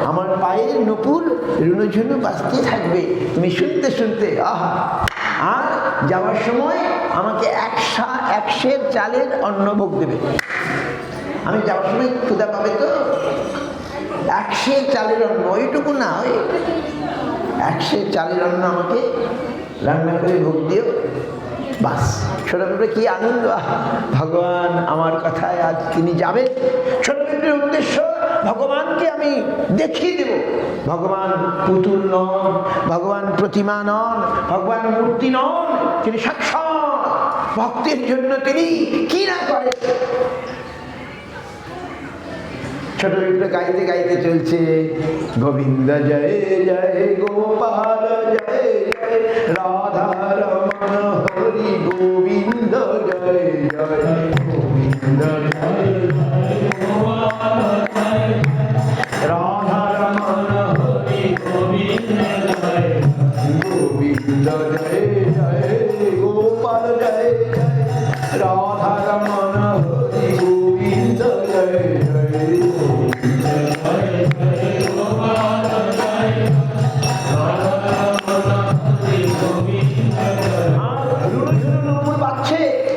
আমার পায়ের নপুর রুনুঝুনু বাজতে থাকবে, তুমি শুনতে শুনতে আহা। আর যাওয়ার সময় আমাকে 1 সের চালের অন্ন ভোগ দেবে। আমি যাওয়ার সময় ক্ষুধা পাবে তো, 1 সের চালের অন্ন, ওইটুকু না, ওই 1 সের চালের অন্ন আমাকে রান্না করে ভোগ দিও, বাস। ছোট পিঁপড়ে কি আনন্দ! ভগবান আমার কথায় আজ তিনি যাবেন। ছোট পিঁপড়ের উদ্দেশ্য ভগবানকে আমি দেখিয়ে দেব। ভগবান পুতুল নন, ভগবান প্রতিমা নন, ভগবান মূর্তি নন, তিনি সাক্ষাৎ ভক্তের জন্য তিনি কি না করেন। ছোট পিঁপড়ে গাইতে গাইতে চলছে, গোবিন্দ জয় জয় গোপাল জয় জয় রাধা রমণ হরি গোবিন্দ জয় জয় গোবিন্দ জয় রাধা রমণ হরি গোবিন্দ জয় গোবিন্দ জয় জয় গোপাল জয় জয় রাধা রমণ হরি গোবিন্দ জয় জয়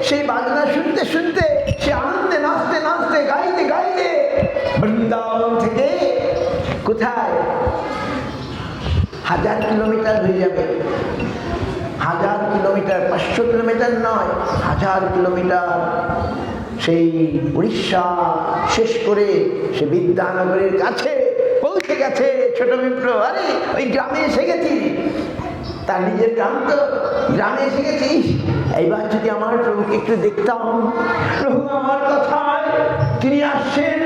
সেই বাজনা শুনতে শুনতে সে আনন্দে নাচতে নাচতে গাইতে গাইতে বৃন্দাবন থেকে কোথায় 1000 কিলোমিটার হয়ে যাবে, 1000 কিলোমিটার, 500 কিলোমিটার নয়, 1000 কিলোমিটার। সেই উড়িষ্যা শেষ করে সে বিদ্যানগরের কাছে পৌঁছে গেছে ছোট বিপ্র। আরে ওই গ্রামে এসে গেছি, তার নিজের গ্রাম তো, গ্রামে এসে গেছিস। এইবার যদি আমার প্রভুকে একটু দেখতাম, প্রভু আমার কথায় তিনি আসছেন,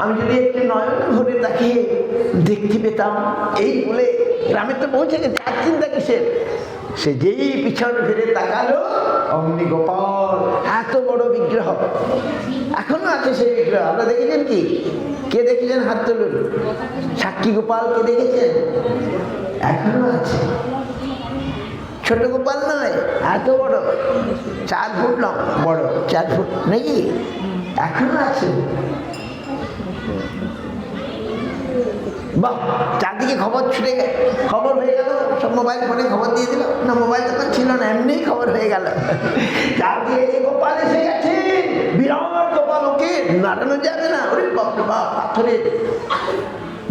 আমি যদি একটু নয়ন ভরে তাকিয়ে দেখতে পেতাম, এই বলে গ্রামে তো পৌঁছে গেছে, আর চিন্তা কিসের। সে যেই পিছন ফিরে তাকালো, অমনি গোপাল এত বড় বিগ্রহ, এখনো আছে সেই বিগ্রহ। আপনারা দেখেছেন কি? কে দেখেছেন হাত তুলুন। সাক্ষী গোপাল কে দেখেছেন? এখনো আছে, ছোট গোপাল নয়, এত বড়, 4 ফুট বড়, 4 ফুট নাকি, এখনো আছে। বাহ, চারদিকে খবর ছুটে গেল, খবর হয়ে গেল, সব মোবাইল ফোনে খবর দিয়ে দিল। না, মোবাইল তখন ছিল না, এমনি খবর হয়ে গেল। চারদিকে গোপাল এসে গেছে, বিরাট গোপাল, ওকে নাড়ানো যাবে না। ওরে বাপ, পাথরের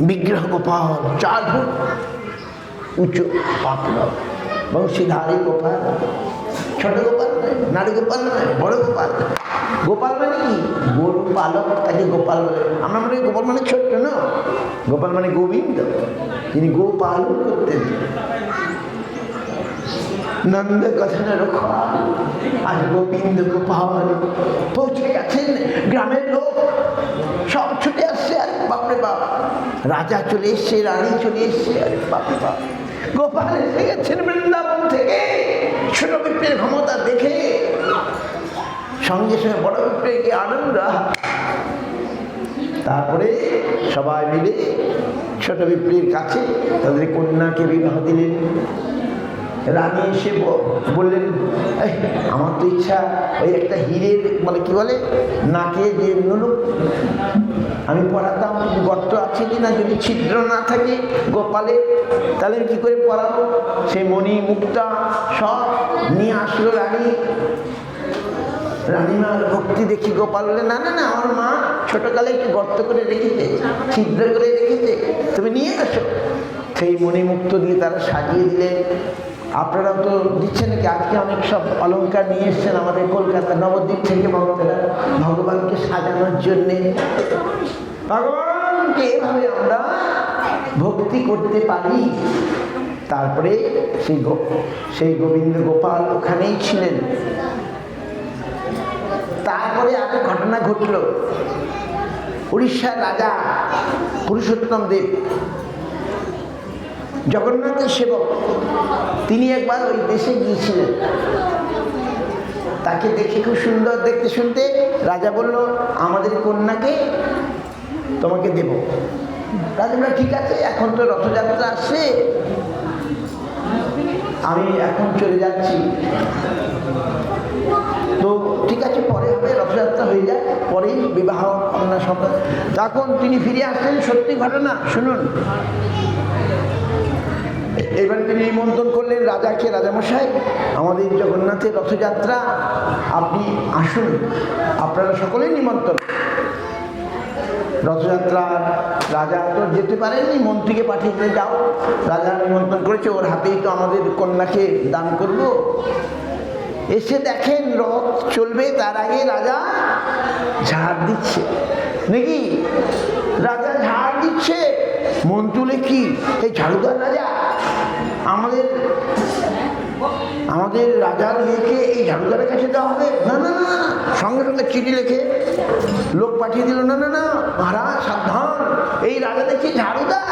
বিগ্রহ গোপাল, 4 ফুট উঁচু, বাপ, বংশীধারী গোপাল, ছোট গোপাল নয়, নারী গোপাল নয়, বড় গোপাল। গোপাল মানে কি? গরু পালক, তাকে গোপাল বলে। আমরা মনে গোপাল মানে ছোট্ট না, গোপাল মানে গোবিন্দ, তিনি গো পালন করতেন। নন্দ কথনের আজ গোবিন্দ গোপাল পৌঁছে গেছেন। গ্রামের লোক সব ছুটে আসছে, আরে বাপরে বাপ, রাজা চলে এসছে, রানী চলে এসছে, আরে বাপরে বাপ, গোপাল এসে গেছেন বৃন্দাবন থেকে। ছোট বিপ্রের ক্ষমতা দেখে সঙ্গে সঙ্গে বড় বিপ্রের কি আনন্দ। তারপরে সবাই মিলে ছোট বিপ্রের কাছে তাদের কন্যাকে বিবাহ দিলেন। রানী এসে বললেন, আমার তো ইচ্ছা ওই একটা হীরের, মানে কি বলে, নাকে যে নুলুক আমি পরাতাম, গর্ত আছে কিনা, যদি ছিদ্র না থাকে গোপালে, তাহলে কি করে পরাবো? সে মণি মুক্তা সব নিয়ে আসলো রানী। রানীমার ভক্তি দেখি গোপাল বলে, না না না, আমার মা ছোটকালে একটু গর্ত করে রেখেছে, ছিদ্র করে রেখেছে, তুমি নিয়ে আসো। সেই মণিমুক্ত দিয়ে তারা সাজিয়ে দিলেন। আপনারাও তো দিচ্ছেন নাকি? আজকে অনেক সব অলঙ্কার নিয়ে এসছেন আমাদের কলকাতা নবদ্বীপ থেকে ভক্তরা, ভগবানকে সাজানোর জন্যে। ভগবানকে এভাবে আমরা ভক্তি করতে পারি। তারপরে সেই গোবিন্দ গোপাল ওখানেই ছিলেন। তারপরে আরেক ঘটনা ঘটল। উড়িষ্যার রাজা পুরুষোত্তম দেব, জগন্নাথের সেবক, তিনি একবার ওই দেশে গিয়েছিলেন। তাকে দেখে খুব সুন্দর দেখতে শুনতে, রাজা বলল, আমাদের কন্যাকে তোমাকে দেব। রাজা বলল, ঠিক আছে, এখন তো রথযাত্রা আসছে, আমি এখন চলে যাচ্ছি, তো ঠিক আছে, পরে হবে, রথযাত্রা হয়ে যায়, পরেই বিবাহ আমরা সব। তখন তিনি ফিরে আসলেন, সত্যি ঘটনা শুনুন। এবার তিনি নিমন্ত্রণ করলেন রাজাকে, রাজামশাই আমাদের জগন্নাথের রথযাত্রা, আপনি আসুন, আপনারা সকলেই নিমন্ত্রণ। রথযাত্রা রাজা তো যেতে পারেননি, মন্ত্রীকে পাঠিয়ে দিয়ে যাও, রাজা নিমন্ত্রণ করেছে, ওর হাতেই তো আমাদের কন্যাকে দান করব। এসে দেখেন রথ চলবে, তার আগে রাজা ঝাড় দিচ্ছে নাকি, রাজা ঝাড় দিচ্ছে। মন তুলে কি, এই ঝাড়ুদার রাজা, আমাদের রাজার মেয়েকে এই ঝাড়ুদারের কাছে দেওয়া হবে? না না না, সঙ্গে সঙ্গে চিঠি লিখে লোক পাঠিয়ে দিল, না না না মহারাজ সাবধান, এই রাজা দেখছি ঝাড়ুদার,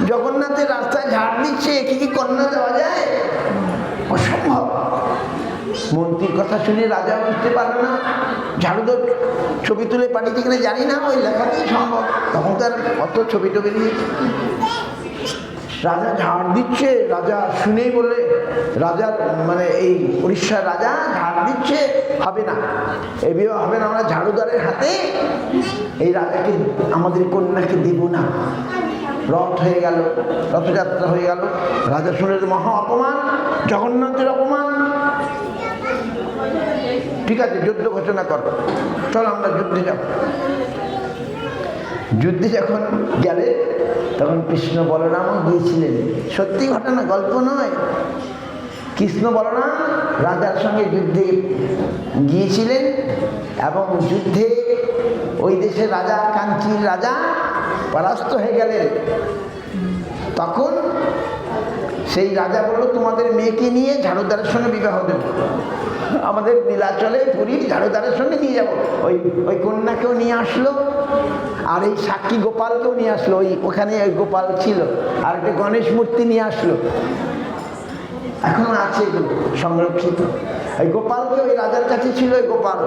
জগন্নাথের রাস্তায় ঝাড় দিচ্ছে, কি কন্যা দেওয়া যায়? অসম্ভব। মন্ত্রীর কথা শুনে রাজা বুঝতে পারবে না, ঝাড়ুদার ছবি তুলে পাঠিয়েছে কিনা জানি না, ওই লেখাতেই সম্ভব। তখন তার কত ছবি টবি দিয়েছে। রাজা ঝাড় দিচ্ছে, রাজা শুনেই বললে, রাজার মানে এই উড়িষ্যার রাজা ঝাড় দিচ্ছে, হবে না, এই বিয়ে হবে না, আমরা ঝাড়ুদারের হাতে এই রাজাকে, আমাদের কন্যাকে দেব না। রথ হয়ে গেল, রথযাত্রা হয়ে গেল, রাজা শুনে মহা অপমান, জগন্নাথের অপমান। ঠিক আছে, যুদ্ধ ঘোষণা কর, চল আমরা যুদ্ধে যাব। যুদ্ধে যখন গেলেন তখন কৃষ্ণ বলরামও গিয়েছিলেন। সত্যি ঘটনা, গল্প নয়। কৃষ্ণ বলরাম রাজার সঙ্গে যুদ্ধে গিয়েছিলেন এবং যুদ্ধে ওই দেশের রাজা, কাঞ্চির রাজা পরাস্ত হয়ে গেলেন। তখন সেই রাজা বলল, তোমাদের মেয়েকে নিয়ে ঝাড়ুদারের সঙ্গে বিবাহ দেব, আমাদের নীলাচলে পুরীর ঝাড়ুদারের সঙ্গে নিয়ে যাব। ওই কন্যাকেও নিয়ে আসলো, আর এই সাক্ষী গোপালকেও নিয়ে আসলো। ওখানে ওই গোপাল ছিল, আর একটা গণেশ মূর্তি নিয়ে আসলো, এখনো আছে সংরক্ষিত। ওই গোপালকে, ওই রাজার কাছে ছিল ওই গোপাল,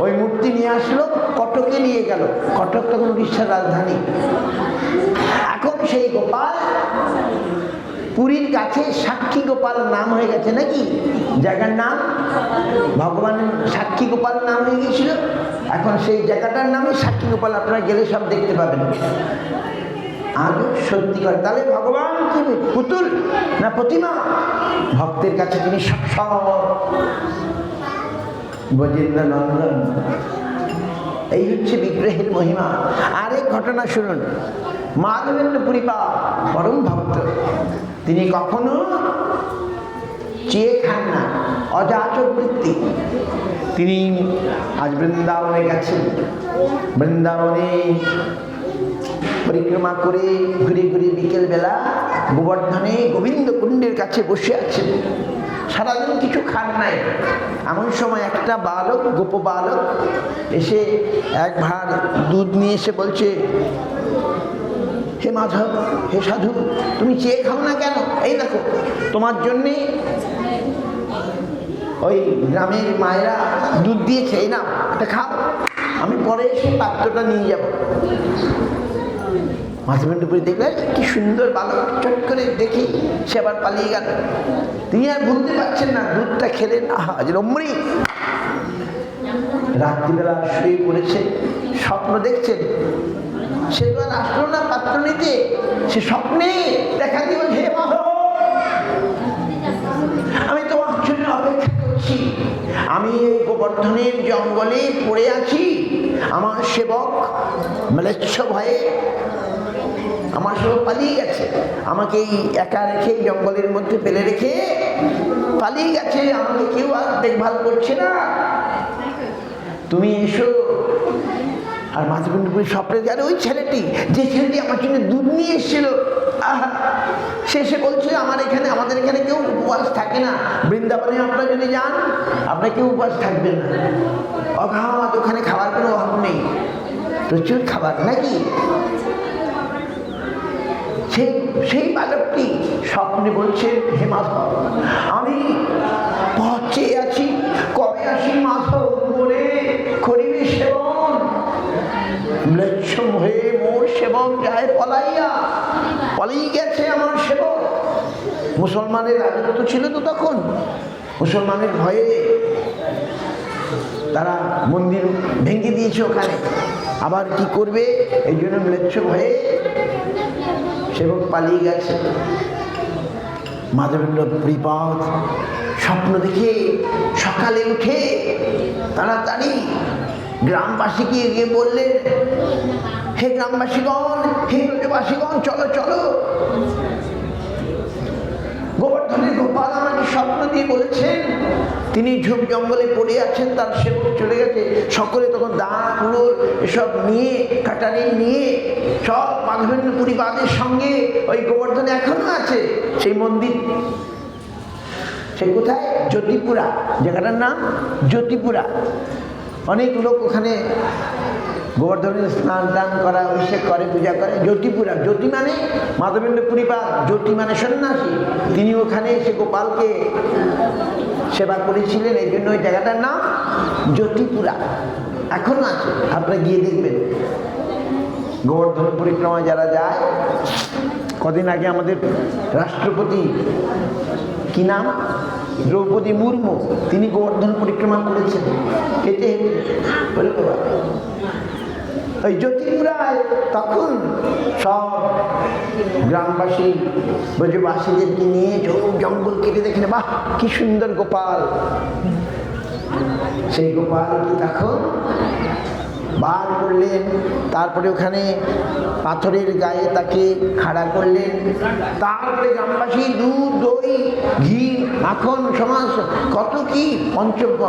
ওই মূর্তি নিয়ে আসলো, কটকে নিয়ে গেল। কটক তখন উড়িষ্যার রাজধানী। এখন সেই গোপাল পুরীর কাছে সাক্ষী গোপাল নাম হয়ে গেছে, নাকি জায়গার নাম ভগবানের সাক্ষী গোপাল নাম হয়ে গিয়েছিল। এখন সেই জায়গাটার নামই সাক্ষী গোপাল, আপনারা গেলে সব দেখতে পাবেন। আজও সত্যি করে। তাহলে ভগবান কি পুতুল না প্রতিমা? ভক্তের কাছে তিনি সব ব্রজেন্দ্র নন্দন। এই হচ্ছে বিগ্রহের মহিমা। আরেক ঘটনা শুনুন। মাধবেন্দ্র পুরীপা পরম ভক্ত, তিনি কখনো চেয়ে খান না, অযাচক বৃত্তি। তিনি আজ বৃন্দাবনে গেছেন, বৃন্দাবনে পরিক্রমা করে ঘুরে ঘুরে বিকেলবেলা গোবর্ধনে গোবিন্দ কুণ্ডের কাছে বসে আছেন। সারাদিন কিছু খান নাই। এমন সময় একটা বালক, গোপ বালক এসে এক ভাঁড় দুধ নিয়ে এসে বলছে, হে মাধব, হে সাধু, তুমি চেয়ে খাও না কেন? এই দেখো তোমার জন্যে ওই গ্রামের মায়েরা দুধ দিয়েছে, এই না, এটা খাও, আমি পরে এসে পাত্রটা নিয়ে যাব। মাধবেন্দ্রপুরী দেখলেন কি সুন্দর বালক, চট করে দেখি সে আবার পালিয়ে গেল। তিনি আর ভুলতে পারছেন না, দুধটা খেলেন, আহা অমৃত। রাত্রিবেলা শুয়ে পড়েছে, স্বপ্ন দেখছেন। সে তো আর আসলো না পাত্র নিতে, সে স্বপ্নে দেখা দিল, হে মাধব, আমি তোমার জন্য অপেক্ষা করছি, আমি এই গোবর্ধনের জঙ্গলে পড়ে আছি, আমার সেবক ম্লেচ্ছ ভয়ে আমার সব পালিয়ে গেছে, আমাকে এই একা রেখে জঙ্গলের মধ্যে ফেলে রেখে পালিয়ে গেছে, আমাকে কেউ আর দেখভাল করছে না, তুমি এসো। আর মাধবেন্দ্রপুরী স্বপ্নে গেলে ওই ছেলেটি, যে ছেলেটি আমার জন্য দুধ নিয়ে এসেছিল, সে এসে বলছে, আমাদের এখানে কেউ উপবাস থাকে না, বৃন্দাবনে আপনারা যদি যান আপনার কেউ উপবাস থাকবেন না, অগাধ ওখানে খাবার কোনো অভাব নেই, প্রচুর খাবার, নাকি? সেই বালকটি স্বপ্নে বলছে, হে মাধব, আমি পথে আছি, কবে আসি মাধব বলে করিবে সেবন, ম্লেচ্ছ হয়ে মোর সেবক যায় পালিয়ে গেছে আমার সেবক। মুসলমানের রাজত্ব ছিল তো তখন, মুসলমানের ভয়ে তারা মন্দির ভেঙে দিয়েছে ওখানে, আবার কি করবে, এই জন্য ম্লেচ্ছ ভয়ে সেবক পালিয়ে গেছে। মাধবেন্দ্র পুরীপাদ স্বপ্ন দেখে সকালে উঠে তাড়াতাড়ি গ্রামবাসীকে গিয়ে বললেন, হে গ্রামবাসীগণ, হে ব্রজবাসীগণ, চলো চলো, গোবর্ধনের গোপাল আমাকে স্বপ্ন দিয়ে বলেছেন তিনি ঝোপ জঙ্গলে পড়ে আছেন, তার সেবক চলে গেছে। সকলে তখন দা কুড়োল এসব নিয়ে, কাটারি নিয়ে সব মাধবেন্দ্র পুরীপাদের সঙ্গে ওই গোবর্ধনে এখনো আছে সেই মন্দির। সে কোথায়? জ্যোতিপুরা, জায়গাটার নাম জ্যোতিপুরা। অনেক লোক ওখানে গোবর্ধনের স্নান টান করা, অভিষেক করে, পূজা করে। জ্যোতিপুরা, জ্যোতি মানে মাধবেন্দ্র পুরীপাদ, জ্যোতি মানে সন্ন্যাসী, তিনি ওখানে এসে গোপালকে সেবা করেছিলেন, এই জন্য ওই জায়গাটার নাম জ্যোতিপুরা, এখনো আছে, আপনারা গিয়ে দেখবেন। গোবর্ধন পরিক্রমায় যারা যায়, কদিন আগে আমাদের রাষ্ট্রপতি কি নাম, দ্রৌপদী মুর্মু, তিনি গোবর্ধন পরিক্রমা করেছেন হেঁটে হেঁটে। ওই জ্যোতিপুরায় তখন সব গ্রামবাসী ব্রজবাসীদেরকে নিয়ে জঙ্গল কেটে দেখেন, বাহ কি সুন্দর গোপাল। সেই গোপাল কি তখন বার করলেন, তারপরে ওখানে পাথরের গায়ে তাকে খাড়া করলেন, তারপরে গ্রামবাসী দুধ দই ঘি মাখন সমাজ কত কি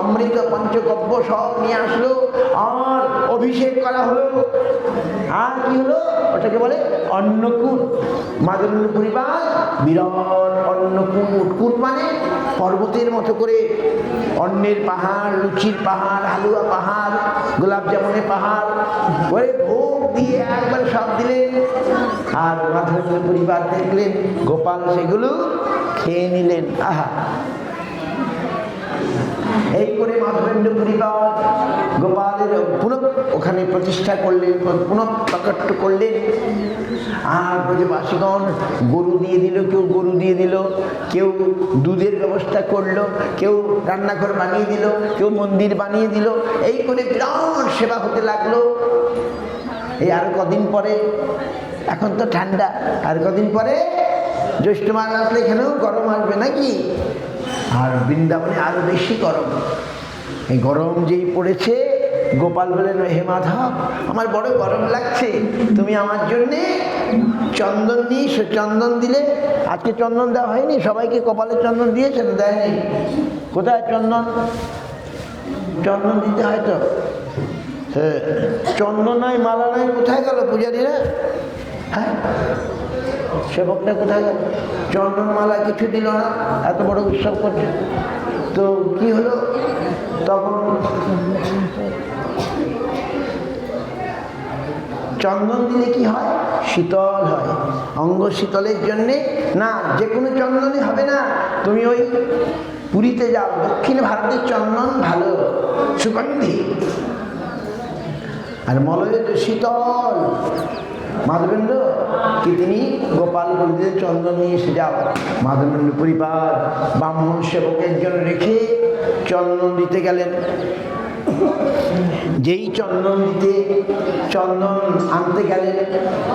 অমৃত পঞ্চগব্য সব নিয়ে আসলো, আর অভিষেক করা হলো। আর কি হলো, ওটাকে বলে অন্নকূট। মাদনের পরিবার বিরাট অন্নকূট। কূট মানে পর্বতের মতো করে অন্নের পাহাড়, লুচির পাহাড়, হালুয়া পাহাড়, গোলাপ জামুনের পাহাড় করে ভোগ দিয়ে একবার সব দিলেন। আর মাধবেন্দ্র পরিবার দেখলেন গোপাল সেগুলো খেয়ে নিলেন। আহা, এই করে মাধবেন্দ্র পরিবার গোপালের পুনঃ ওখানে প্রতিষ্ঠা করলেন, পুনঃ প্রকট করলেন। আর ব্রজবাসীগণ গরু দিয়ে দিল, কেউ গরু দিয়ে দিল, কেউ দুধের ব্যবস্থা করলো, কেউ রান্নাঘর বানিয়ে দিল, কেউ মন্দির বানিয়ে দিল। এই করে বিরাট সেবা হতে লাগলো। এই আর কদিন পরে, এখন তো ঠান্ডা, আর কদিন পরে জ্যৈষ্ঠ মাস আসলে এখানেও গরম আসবে নাকি? আর বৃন্দাবনে আরো বেশি গরম। এই গরম যেই পড়েছে, গোপাল বলেন, হে মাধব, আমার বড় গরম লাগছে, তুমি আমার জন্যে চন্দন নিয়ে চন্দন দিলে। আজকে চন্দন দেওয়া হয়নি, সবাইকে কপালে চন্দন দিয়েছে না? দেয়নি। কোথায় চন্দন? চন্দন দিতে হয় তো। হ্যাঁ, চন্দন নয়, মালা নয়, কোথায় গেল পূজারীরা? হ্যাঁ, সেবকটা কোথায় গেল? চন্দন মালা কিছু দিল না, এত বড় উৎসব করছে। তো কি হলো তখন? চন্দন দিলে কি হয়? শীতল হয়। অঙ্গ শীতলের জন্যে না, যে কোনো চন্দনই হবে না। তুমি ওই পুরীতে যাও, দক্ষিণ ভারতের চন্দন ভালো, সুগন্ধি, আর মলয় তো শীতল। মাধবেন্দ্র কি তিনি গোপাল বলতে চন্দন নিয়ে এসে যাও। মাধবেন্দ্র পরিবার ব্রাহ্মণ সেবকের জন্য রেখে চন্দন দিতে গেলেন। যেই চন্দন আনতে গেলেন,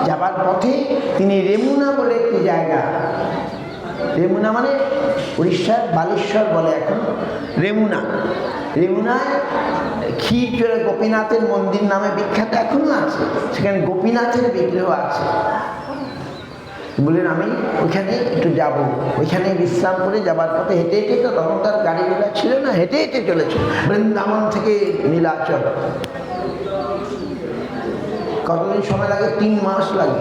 যাবার পথে তিনি রেমুনা বলে একটি জায়গা, রেমুনা মানে উড়িষ্যার বালেশ্বর বলে এখন রেমুনায় ক্ষীরচোরা গোপীনাথের মন্দির নামে বিখ্যাত, এখনো আছে। সেখানে গোপীনাথের বিগ্রহ আছে। বললেন আমি ওইখানে একটু যাব। ওইখানে বিশ্রাম করে যাবার পথে হেঁটে হেঁটে, তো তখন তার গাড়ি ঘোড়া ছিল না, হেঁটে হেঁটে চলেছে বৃন্দাবন থেকে নীলাচল। কতদিন সময় লাগে? 3 মাস লাগে।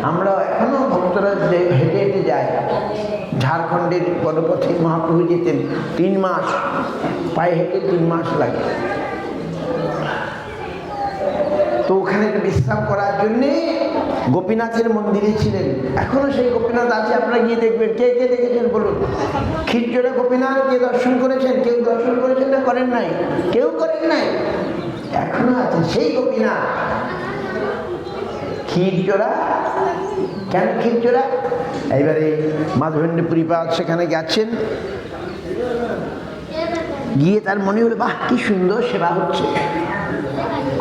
আমরা এখনো ভক্তরা হেঁটে হেঁটে যায়। ঝাড়খণ্ডের পদপথে মহাপ্রভু যেতেন, 3 মাস পায়ে হেঁটে 3 মাস লাগে। তো ওখানে বিশ্রাম করার জন্যে গোপীনাথের মন্দিরে ছিলেন। এখনো সেই গোপীনাথ আছে, আপনারা গিয়ে দেখবেন। কে কে দেখেছেন বলুন? ক্ষীরচোরা গোপীনাথ কে দর্শন করেছেন? কেউ দর্শন করেছেন না করেন নাই? কেউ করেন নাই, এখনো আছে সেই গোপীনাথ। ক্ষীরচোরা কেন ক্ষীরচোরা? এইবারে মাধবেন্দ্র পরিবার সেখানে গেছেন, গিয়ে তার মনে হলো, বাহ কি সুন্দর সেবা হচ্ছে,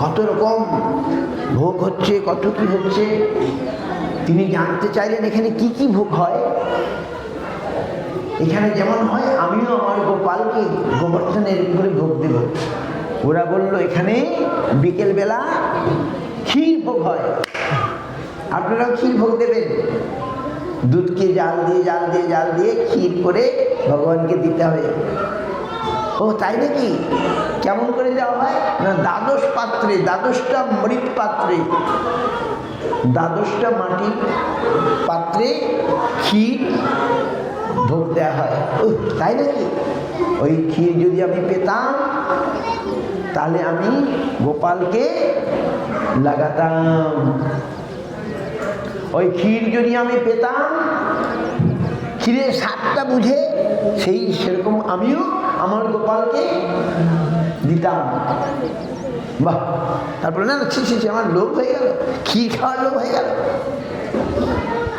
কত রকম ভোগ হচ্ছে, কত কি হচ্ছে। তিনি জানতে চাইলেন এখানে কি কি ভোগ হয়। এখানে যেমন হয়, আমিও আমার গোপালকে গোবর্ধনের করে ভোগ দেব। ওরা বলল এখানে বিকেলবেলা ক্ষীর ভোগ হয়, আপনারাও ক্ষীর ভোগ দেবেন। দুধকে জাল দিয়ে ক্ষীর করে ভগবানকে দিতে হবে। ও তাই নাকি? কেমন করে দেওয়া হয় না, 12 পাত্রে, 12টা মৃৎ পাত্রে, 12টা মাটির পাত্রে ক্ষীর ভোগ দেওয়া হয়। ও তাই নাকি? ওই ক্ষীর যদি আমি পেতাম তাহলে আমি গোপালকে লাগাতাম। ওই ক্ষীর যদি আমি পেতাম, ক্ষীরের স্বাদটা বুঝে সেরকম আমিও আমার গোপালকে দিতাম। বাহ! তারপরে না ছি, আমার লোভ হয়ে গেল, ক্ষীর খাওয়ার লোভ হয়ে গেল।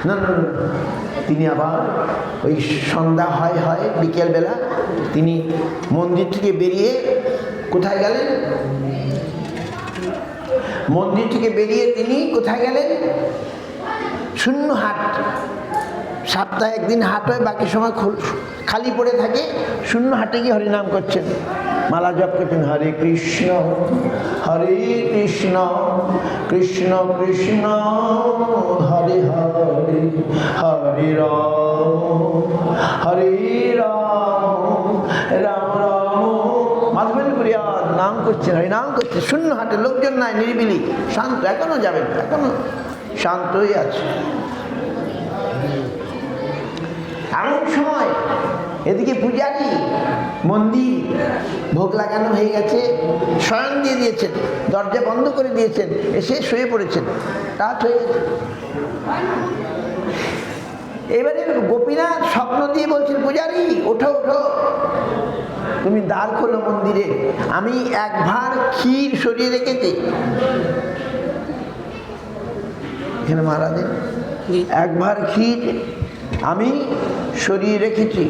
না, তিনি আবার ওই সন্ধ্যা হয় বিকেলবেলা তিনি মন্দির থেকে বেরিয়ে কোথায় গেলেন? মন্দির থেকে বেরিয়ে তিনি কোথায় গেলেন? সপ্তাহে একদিন হাট হয়, বাকি সময় খালি পড়ে থাকে, শূন্য হাটে গিয়ে হরিনাম করছেন, মালা জপ করছেন, হরে কৃষ্ণ কৃষ্ণ কৃষ্ণ হরে হরে, হরে রাম রাম রাম মাধবেন করিয়া নাম করছেন, হরিনাম করছেন, শূন্য হাটে, লোকজন নাই, নিরিবিলি, শান্ত। এখনো যাবেন, এখনো শান্তই আছে। এমন সময় এদিকে পূজারি মন্দির ভোগ লাগানো হয়ে গেছে, শয়ন দিয়ে দিয়েছেন, দরজা বন্ধ করে দিয়েছেন, এসে শুয়ে পড়েছেন, রাত হয়ে গেছে। এবারে গোপীনাথ স্বপ্ন দিয়ে বলছেন, পূজারি ওঠো ওঠো, তুমি দ্বার খোলো মন্দিরে, আমি এক ভাঁড় ক্ষীর সরিয়ে রেখেছি। এখানে মহারাজের এক ভাঁড় ক্ষীর আমি সরিয়ে রেখেছি,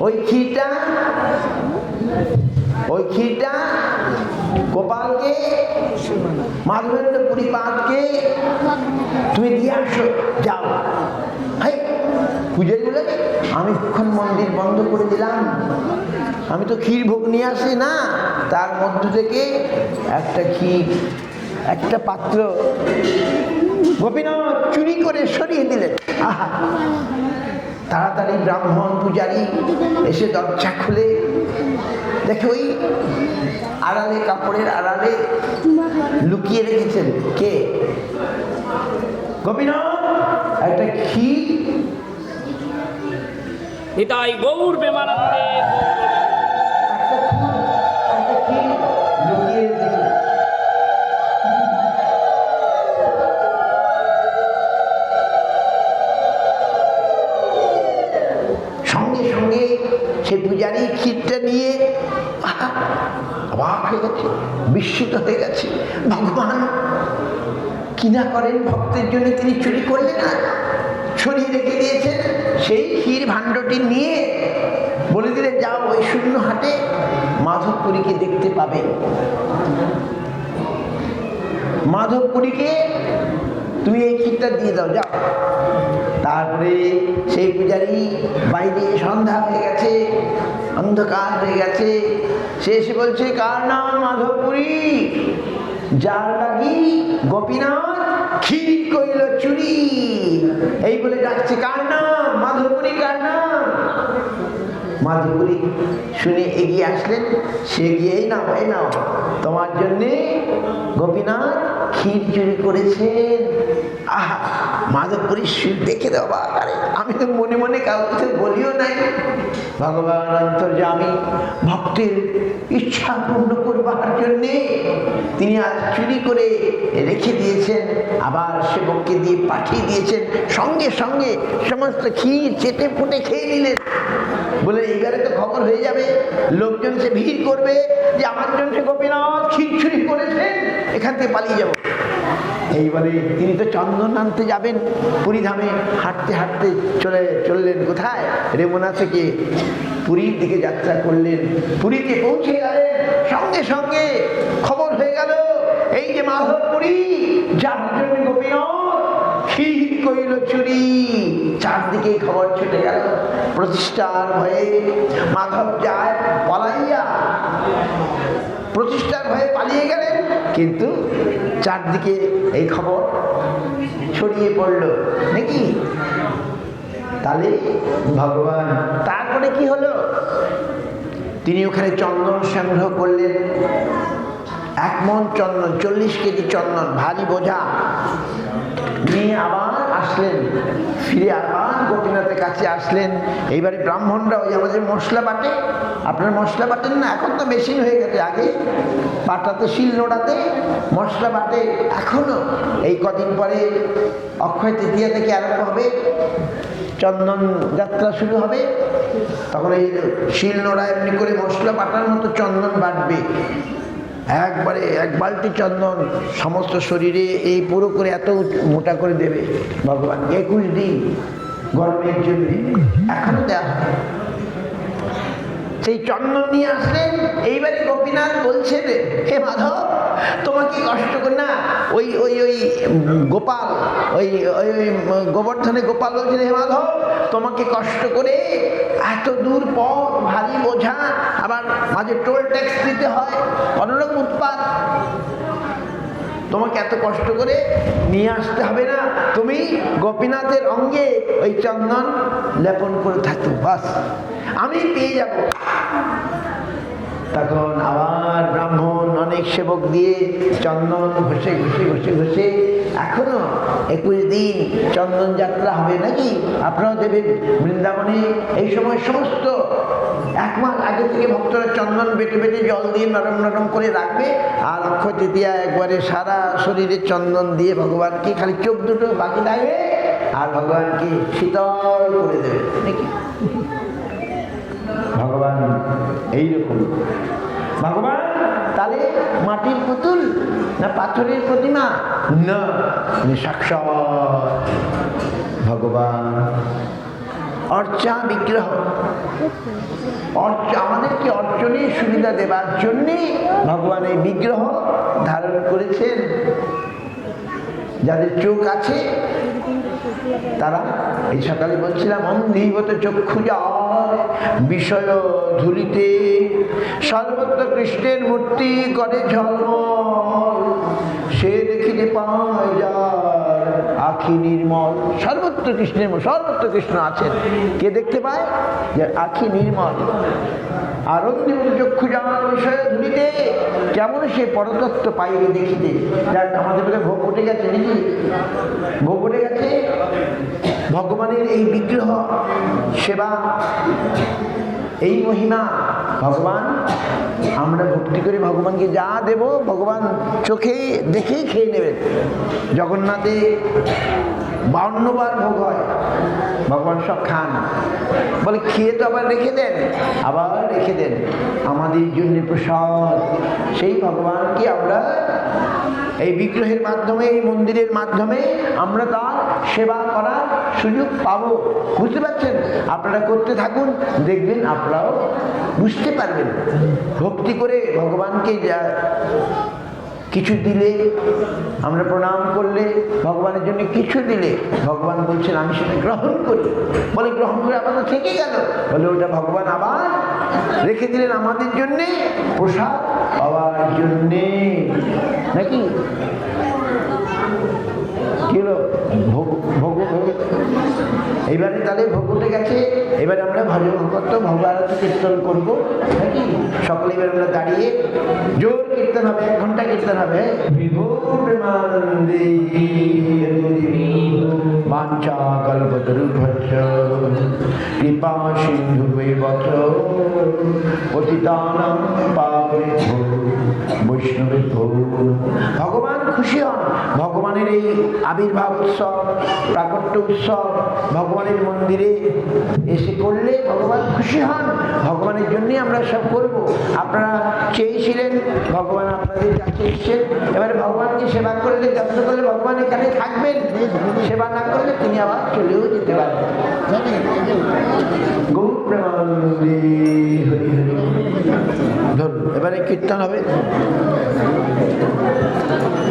ওই ক্ষীরটা গোপালকে, মাধবেন্দ্র পুরীপাদকে তুমি দিয়ে আসো, যাও। হাই পূজারি বলে, আমি কখন মন্দির বন্ধ করে দিলাম, আমি তো ক্ষীর ভোগ নিয়ে আসি না, তার মধ্য থেকে একটা ক্ষীর, একটা পাত্র গোপীনাথ চুরি করে সরিয়ে দিলেন। আহা, তাড়াতাড়ি ব্রাহ্মণ পূজারি এসে দরজা খুলে দেখে ওই আড়ালে, কাপড়ের আড়ালে লুকিয়ে রেখেছেন কে? গোপীনাথ একটা ক্ষীর, নিতাই গৌর প্রেমানন্দে। একটা ক্ষীর লুকিয়ে রেখেছেন। সঙ্গে সঙ্গে সে পূজারি ক্ষীরটা নিয়ে অবাক হয়ে গেছে, বিস্মিত হয়ে গেছে। ভগবান কিনা করেন ভক্তের জন্য, তিনি চুরি করলেন না, ছড়িয়ে রেখে দিয়েছেন। সেই ক্ষীর ভাণ্ডটি নিয়ে বলে দিলেন, যাও ওই শূন্য হাটে মাধবপুরীকে দেখতে পাবে, মাধবপুরীকে তুমি এই ক্ষীরটা দিয়ে দাও, যাও। তারপরে সেই পূজারি বাইরে, সন্ধ্যা হয়ে গেছে, অন্ধকার হয়ে গেছে, সে এসে বলছে, কার নাম? মাধবপুরী, যার লাগি গোপীনাথ ক্ষীর কইল চুরি, এই বলে ডাকছে। কার নাম? মাধবপুরী। কার নাম? মাধবপুরী শুনে এগিয়ে আসলেন, সে গিয়ে, এই নাও, এই নাও, তোমার জন্যে গোপীনাথ ক্ষীর চুরি করেছেন। আহা, মাধবপুরীর শির দেখে দেওয়া, আরে আমি তো মনে মনে কাউকে বলিও নাই, ভগবান অন্তর্যামী ভক্তের ইচ্ছা পূর্ণ করবার জন্যে তিনি আজ চুরি করে রেখে দিয়েছেন, আবার সেবককে দিয়ে পাঠিয়ে দিয়েছেন, সঙ্গে সঙ্গে সমস্ত ক্ষীর চেটে ফুটে খেয়ে নিলেন। বলে এইবারে তো খবর হয়ে যাবে, লোকজন সে ভিড় করবে যে আমার জন্য গোপীনাথ ক্ষীর চুরি করেছেন, এখান থেকে পালিয়ে যাব। এইবারে তিনি তো চন্দন আনতে যাবেন পুরীধামে, হাঁটতে হাঁটতে চললেন কোথায়? রেমুনা থেকে পুরীর দিকে যাত্রা করলেন। পুরীতে পৌঁছে গেলেন, সঙ্গে সঙ্গে খবর হয়ে গেল, এই যে মাধবপুরী, যার জন্য গোপীনাথ ক্ষীর কইল চুরি, চারদিকে খবর ছুটে গেল। প্রতিষ্ঠার ভয়ে মাধব যায় পালাইয়া, প্রতিষ্ঠার ভয়ে পালিয়ে গেলেন, কিন্তু চারদিকে এই খবর ছড়িয়ে পড়ল নাকি? তাহলে ভগবান, তারপরে কি হলো? তিনি ওখানে চন্দন সংগ্রহ করলেন, 1 মণ চন্দন, 40 কেজি চন্দন, ভারী বোঝা নিয়ে আবার আসলেন, ফিরে আবার গোপীনাথের কাছে আসলেন। এইবারে ব্রাহ্মণরা ওই আমাদের মশলা বাটে, আপনার মশলা বাটেন না, এখন তো মেশিন হয়ে গেছে, আগে পাটাতে, শিল নোড়াতে মশলা বাটে এখনো। এই কদিন পরে অক্ষয় তৃতীয়া থেকে আরম্ভ হবে, চন্দন যাত্রা শুরু হবে, তখন এই শিল নোড়া এমনি করে মশলা বাটার মতো চন্দন বাটবে, একবারে 1 বালতি চন্দন সমস্ত শরীরে এই পুরো করে এত মোটা করে দেবে ভগবান। 21 দিন গরমের জন্য এখনো দেওয়া হয়। সেই চন্দন নিয়ে আসলেন। এইবারে গোপীনাথ বলছেন, হে মাধব, তোমাকে কষ্ট করে না, ওই ওই ওই গোপাল, ওই ওই ওই গোবর্ধনে গোপাল বলছেন, হে মাধব, তোমাকে কষ্ট করে এত দূর পথ, ভারী বোঝা, আবার মাঝে টোল ট্যাক্স দিতে হয়, অন্যরকম উৎপাত, তোমাকে এত কষ্ট করে নিয়ে আসতে হবে না, তুমি গোপীনাথের অঙ্গে ওই চন্দন লেপন করে থাকো, বাস আমি পেয়ে যাব। তখন আবার ব্রাহ্মণ অনেক সেবক দিয়ে চন্দন ঘষে ঘষে ঘষে ঘষে, এখনো 21 দিন চন্দন যাত্রা হবে নাকি, আপনারা দেবেন বৃন্দাবনে। এই সময় সমস্ত 1 মাস আগে থেকে ভক্তরা চন্দন বেটে বেটে জল দিয়ে নরম নরম করে রাখবে, আর অক্ষয় তৃতীয়া একবারে সারা শরীরে চন্দন দিয়ে ভগবানকে খালি চোখ দুটো বাকি থাকবে, আর ভগবানকে শীতল করে দেবে নাকি। ভগবান এইরকম। ভগবান তাহলে মাটির পুতুল না পাথরের প্রতিমা? না, সাক্ষাৎ ভগবান। অর্চা বিগ্রহ, আমাদেরকে অর্চনের সুবিধা দেবার জন্যে ভগবান এই বিগ্রহ ধারণ করেছেন। যাদের চোখ আছে তারা, এই সকালে বলছিলাম, অন্ধীবত চক্ষুজাল বিষয় ধুলিতে সর্বত্র কৃষ্ণের মূর্তি করে ঝলমল, সে দেখিতে পায় যার আখি নির্মল। সর্বত্র কৃষ্ণের, সর্বত্র কৃষ্ণ আছেন, কে দেখতে পায়? যার আখি নির্মল। আর অন্ধীবত চক্ষুজাল বিষয় ধুলিতে, কেমন সে পরতত্ত্ব পাইবে দেখিতে। যার আমাদের বলে ভোগ উঠে গেছে নাকি, ভোগ উঠে গেছে। ভগবানের এই বিগ্রহ সেবা, এই মহিমা, ভগবান আমরা ভক্তি করে ভগবানকে যা দেব ভগবান চোখে দেখেই খেয়ে নেবেন। জগন্নাথে 52 বার ভোগ হয়, ভগবান সব খান, বলে খেয়ে তো আবার রেখে দেন, আবার রেখে দেন আমাদের জন্য প্রসাদ। সেই ভগবানকে আমরা এই বিগ্রহের মাধ্যমে, এই মন্দিরের মাধ্যমে আমরা তার সেবা করার সুযোগ পাবো। বুঝতে পারছেন? আপনারা করতে থাকুন, দেখবেন আপনারাও বুঝতে পারবেন। ভক্তি করে ভগবানকে যা কিছু দিলে, আমরা প্রণাম করলে, ভগবানের জন্য কিছু দিলে, ভগবান বলছেন আমি সেটা গ্রহণ করি। বলে গ্রহণ করে আমাদের থেকে গেল, বলে ওটা ভগবান আবার রেখে দিলেন আমাদের জন্যে প্রসাদ পাওয়ার জন্যে নাকি। কি হলো? ভোগ ভোগ ভোগ এইবারে তাহলে ভোগ উঠে গেছে। এবারে আমরা ভজন ভক্ত ভগবানকে কীর্তন করবো নাকি। সকলে এবার আমরা দাঁড়িয়ে জোর কীর্তন হবে, 1 ঘন্টা কীর্তন হবে। বিভো প্রেমানন্দে বাঞ্ছা কল্পতরুভ্যশ্চ কৃপা সিন্ধুভৈব পতিতানাং পাবনেভ্যো বৈষ্ণবেভ্যো। ভগবান খুশি হন। ভগবানের এই আবির্ভাব উৎসব, প্রাকট্য উৎসব ভগবানের মন্দিরে এসে করলে ভগবান খুশি হন। ভগবানের জন্যই আমরা সব করব। আপনারা চেয়েছিলেন, ভগবান আপনাদের কাছে এসছেন। এবারে ভগবানকে সেবা করলে, যত্ন করলে ভগবান এখানে থাকবেন। সেবা না করলে তিনি আবার চলেও যেতে পারবেন। গৌর প্রেমানন্দে হরি হরি। ধরুন এবারে কীর্তন হবে।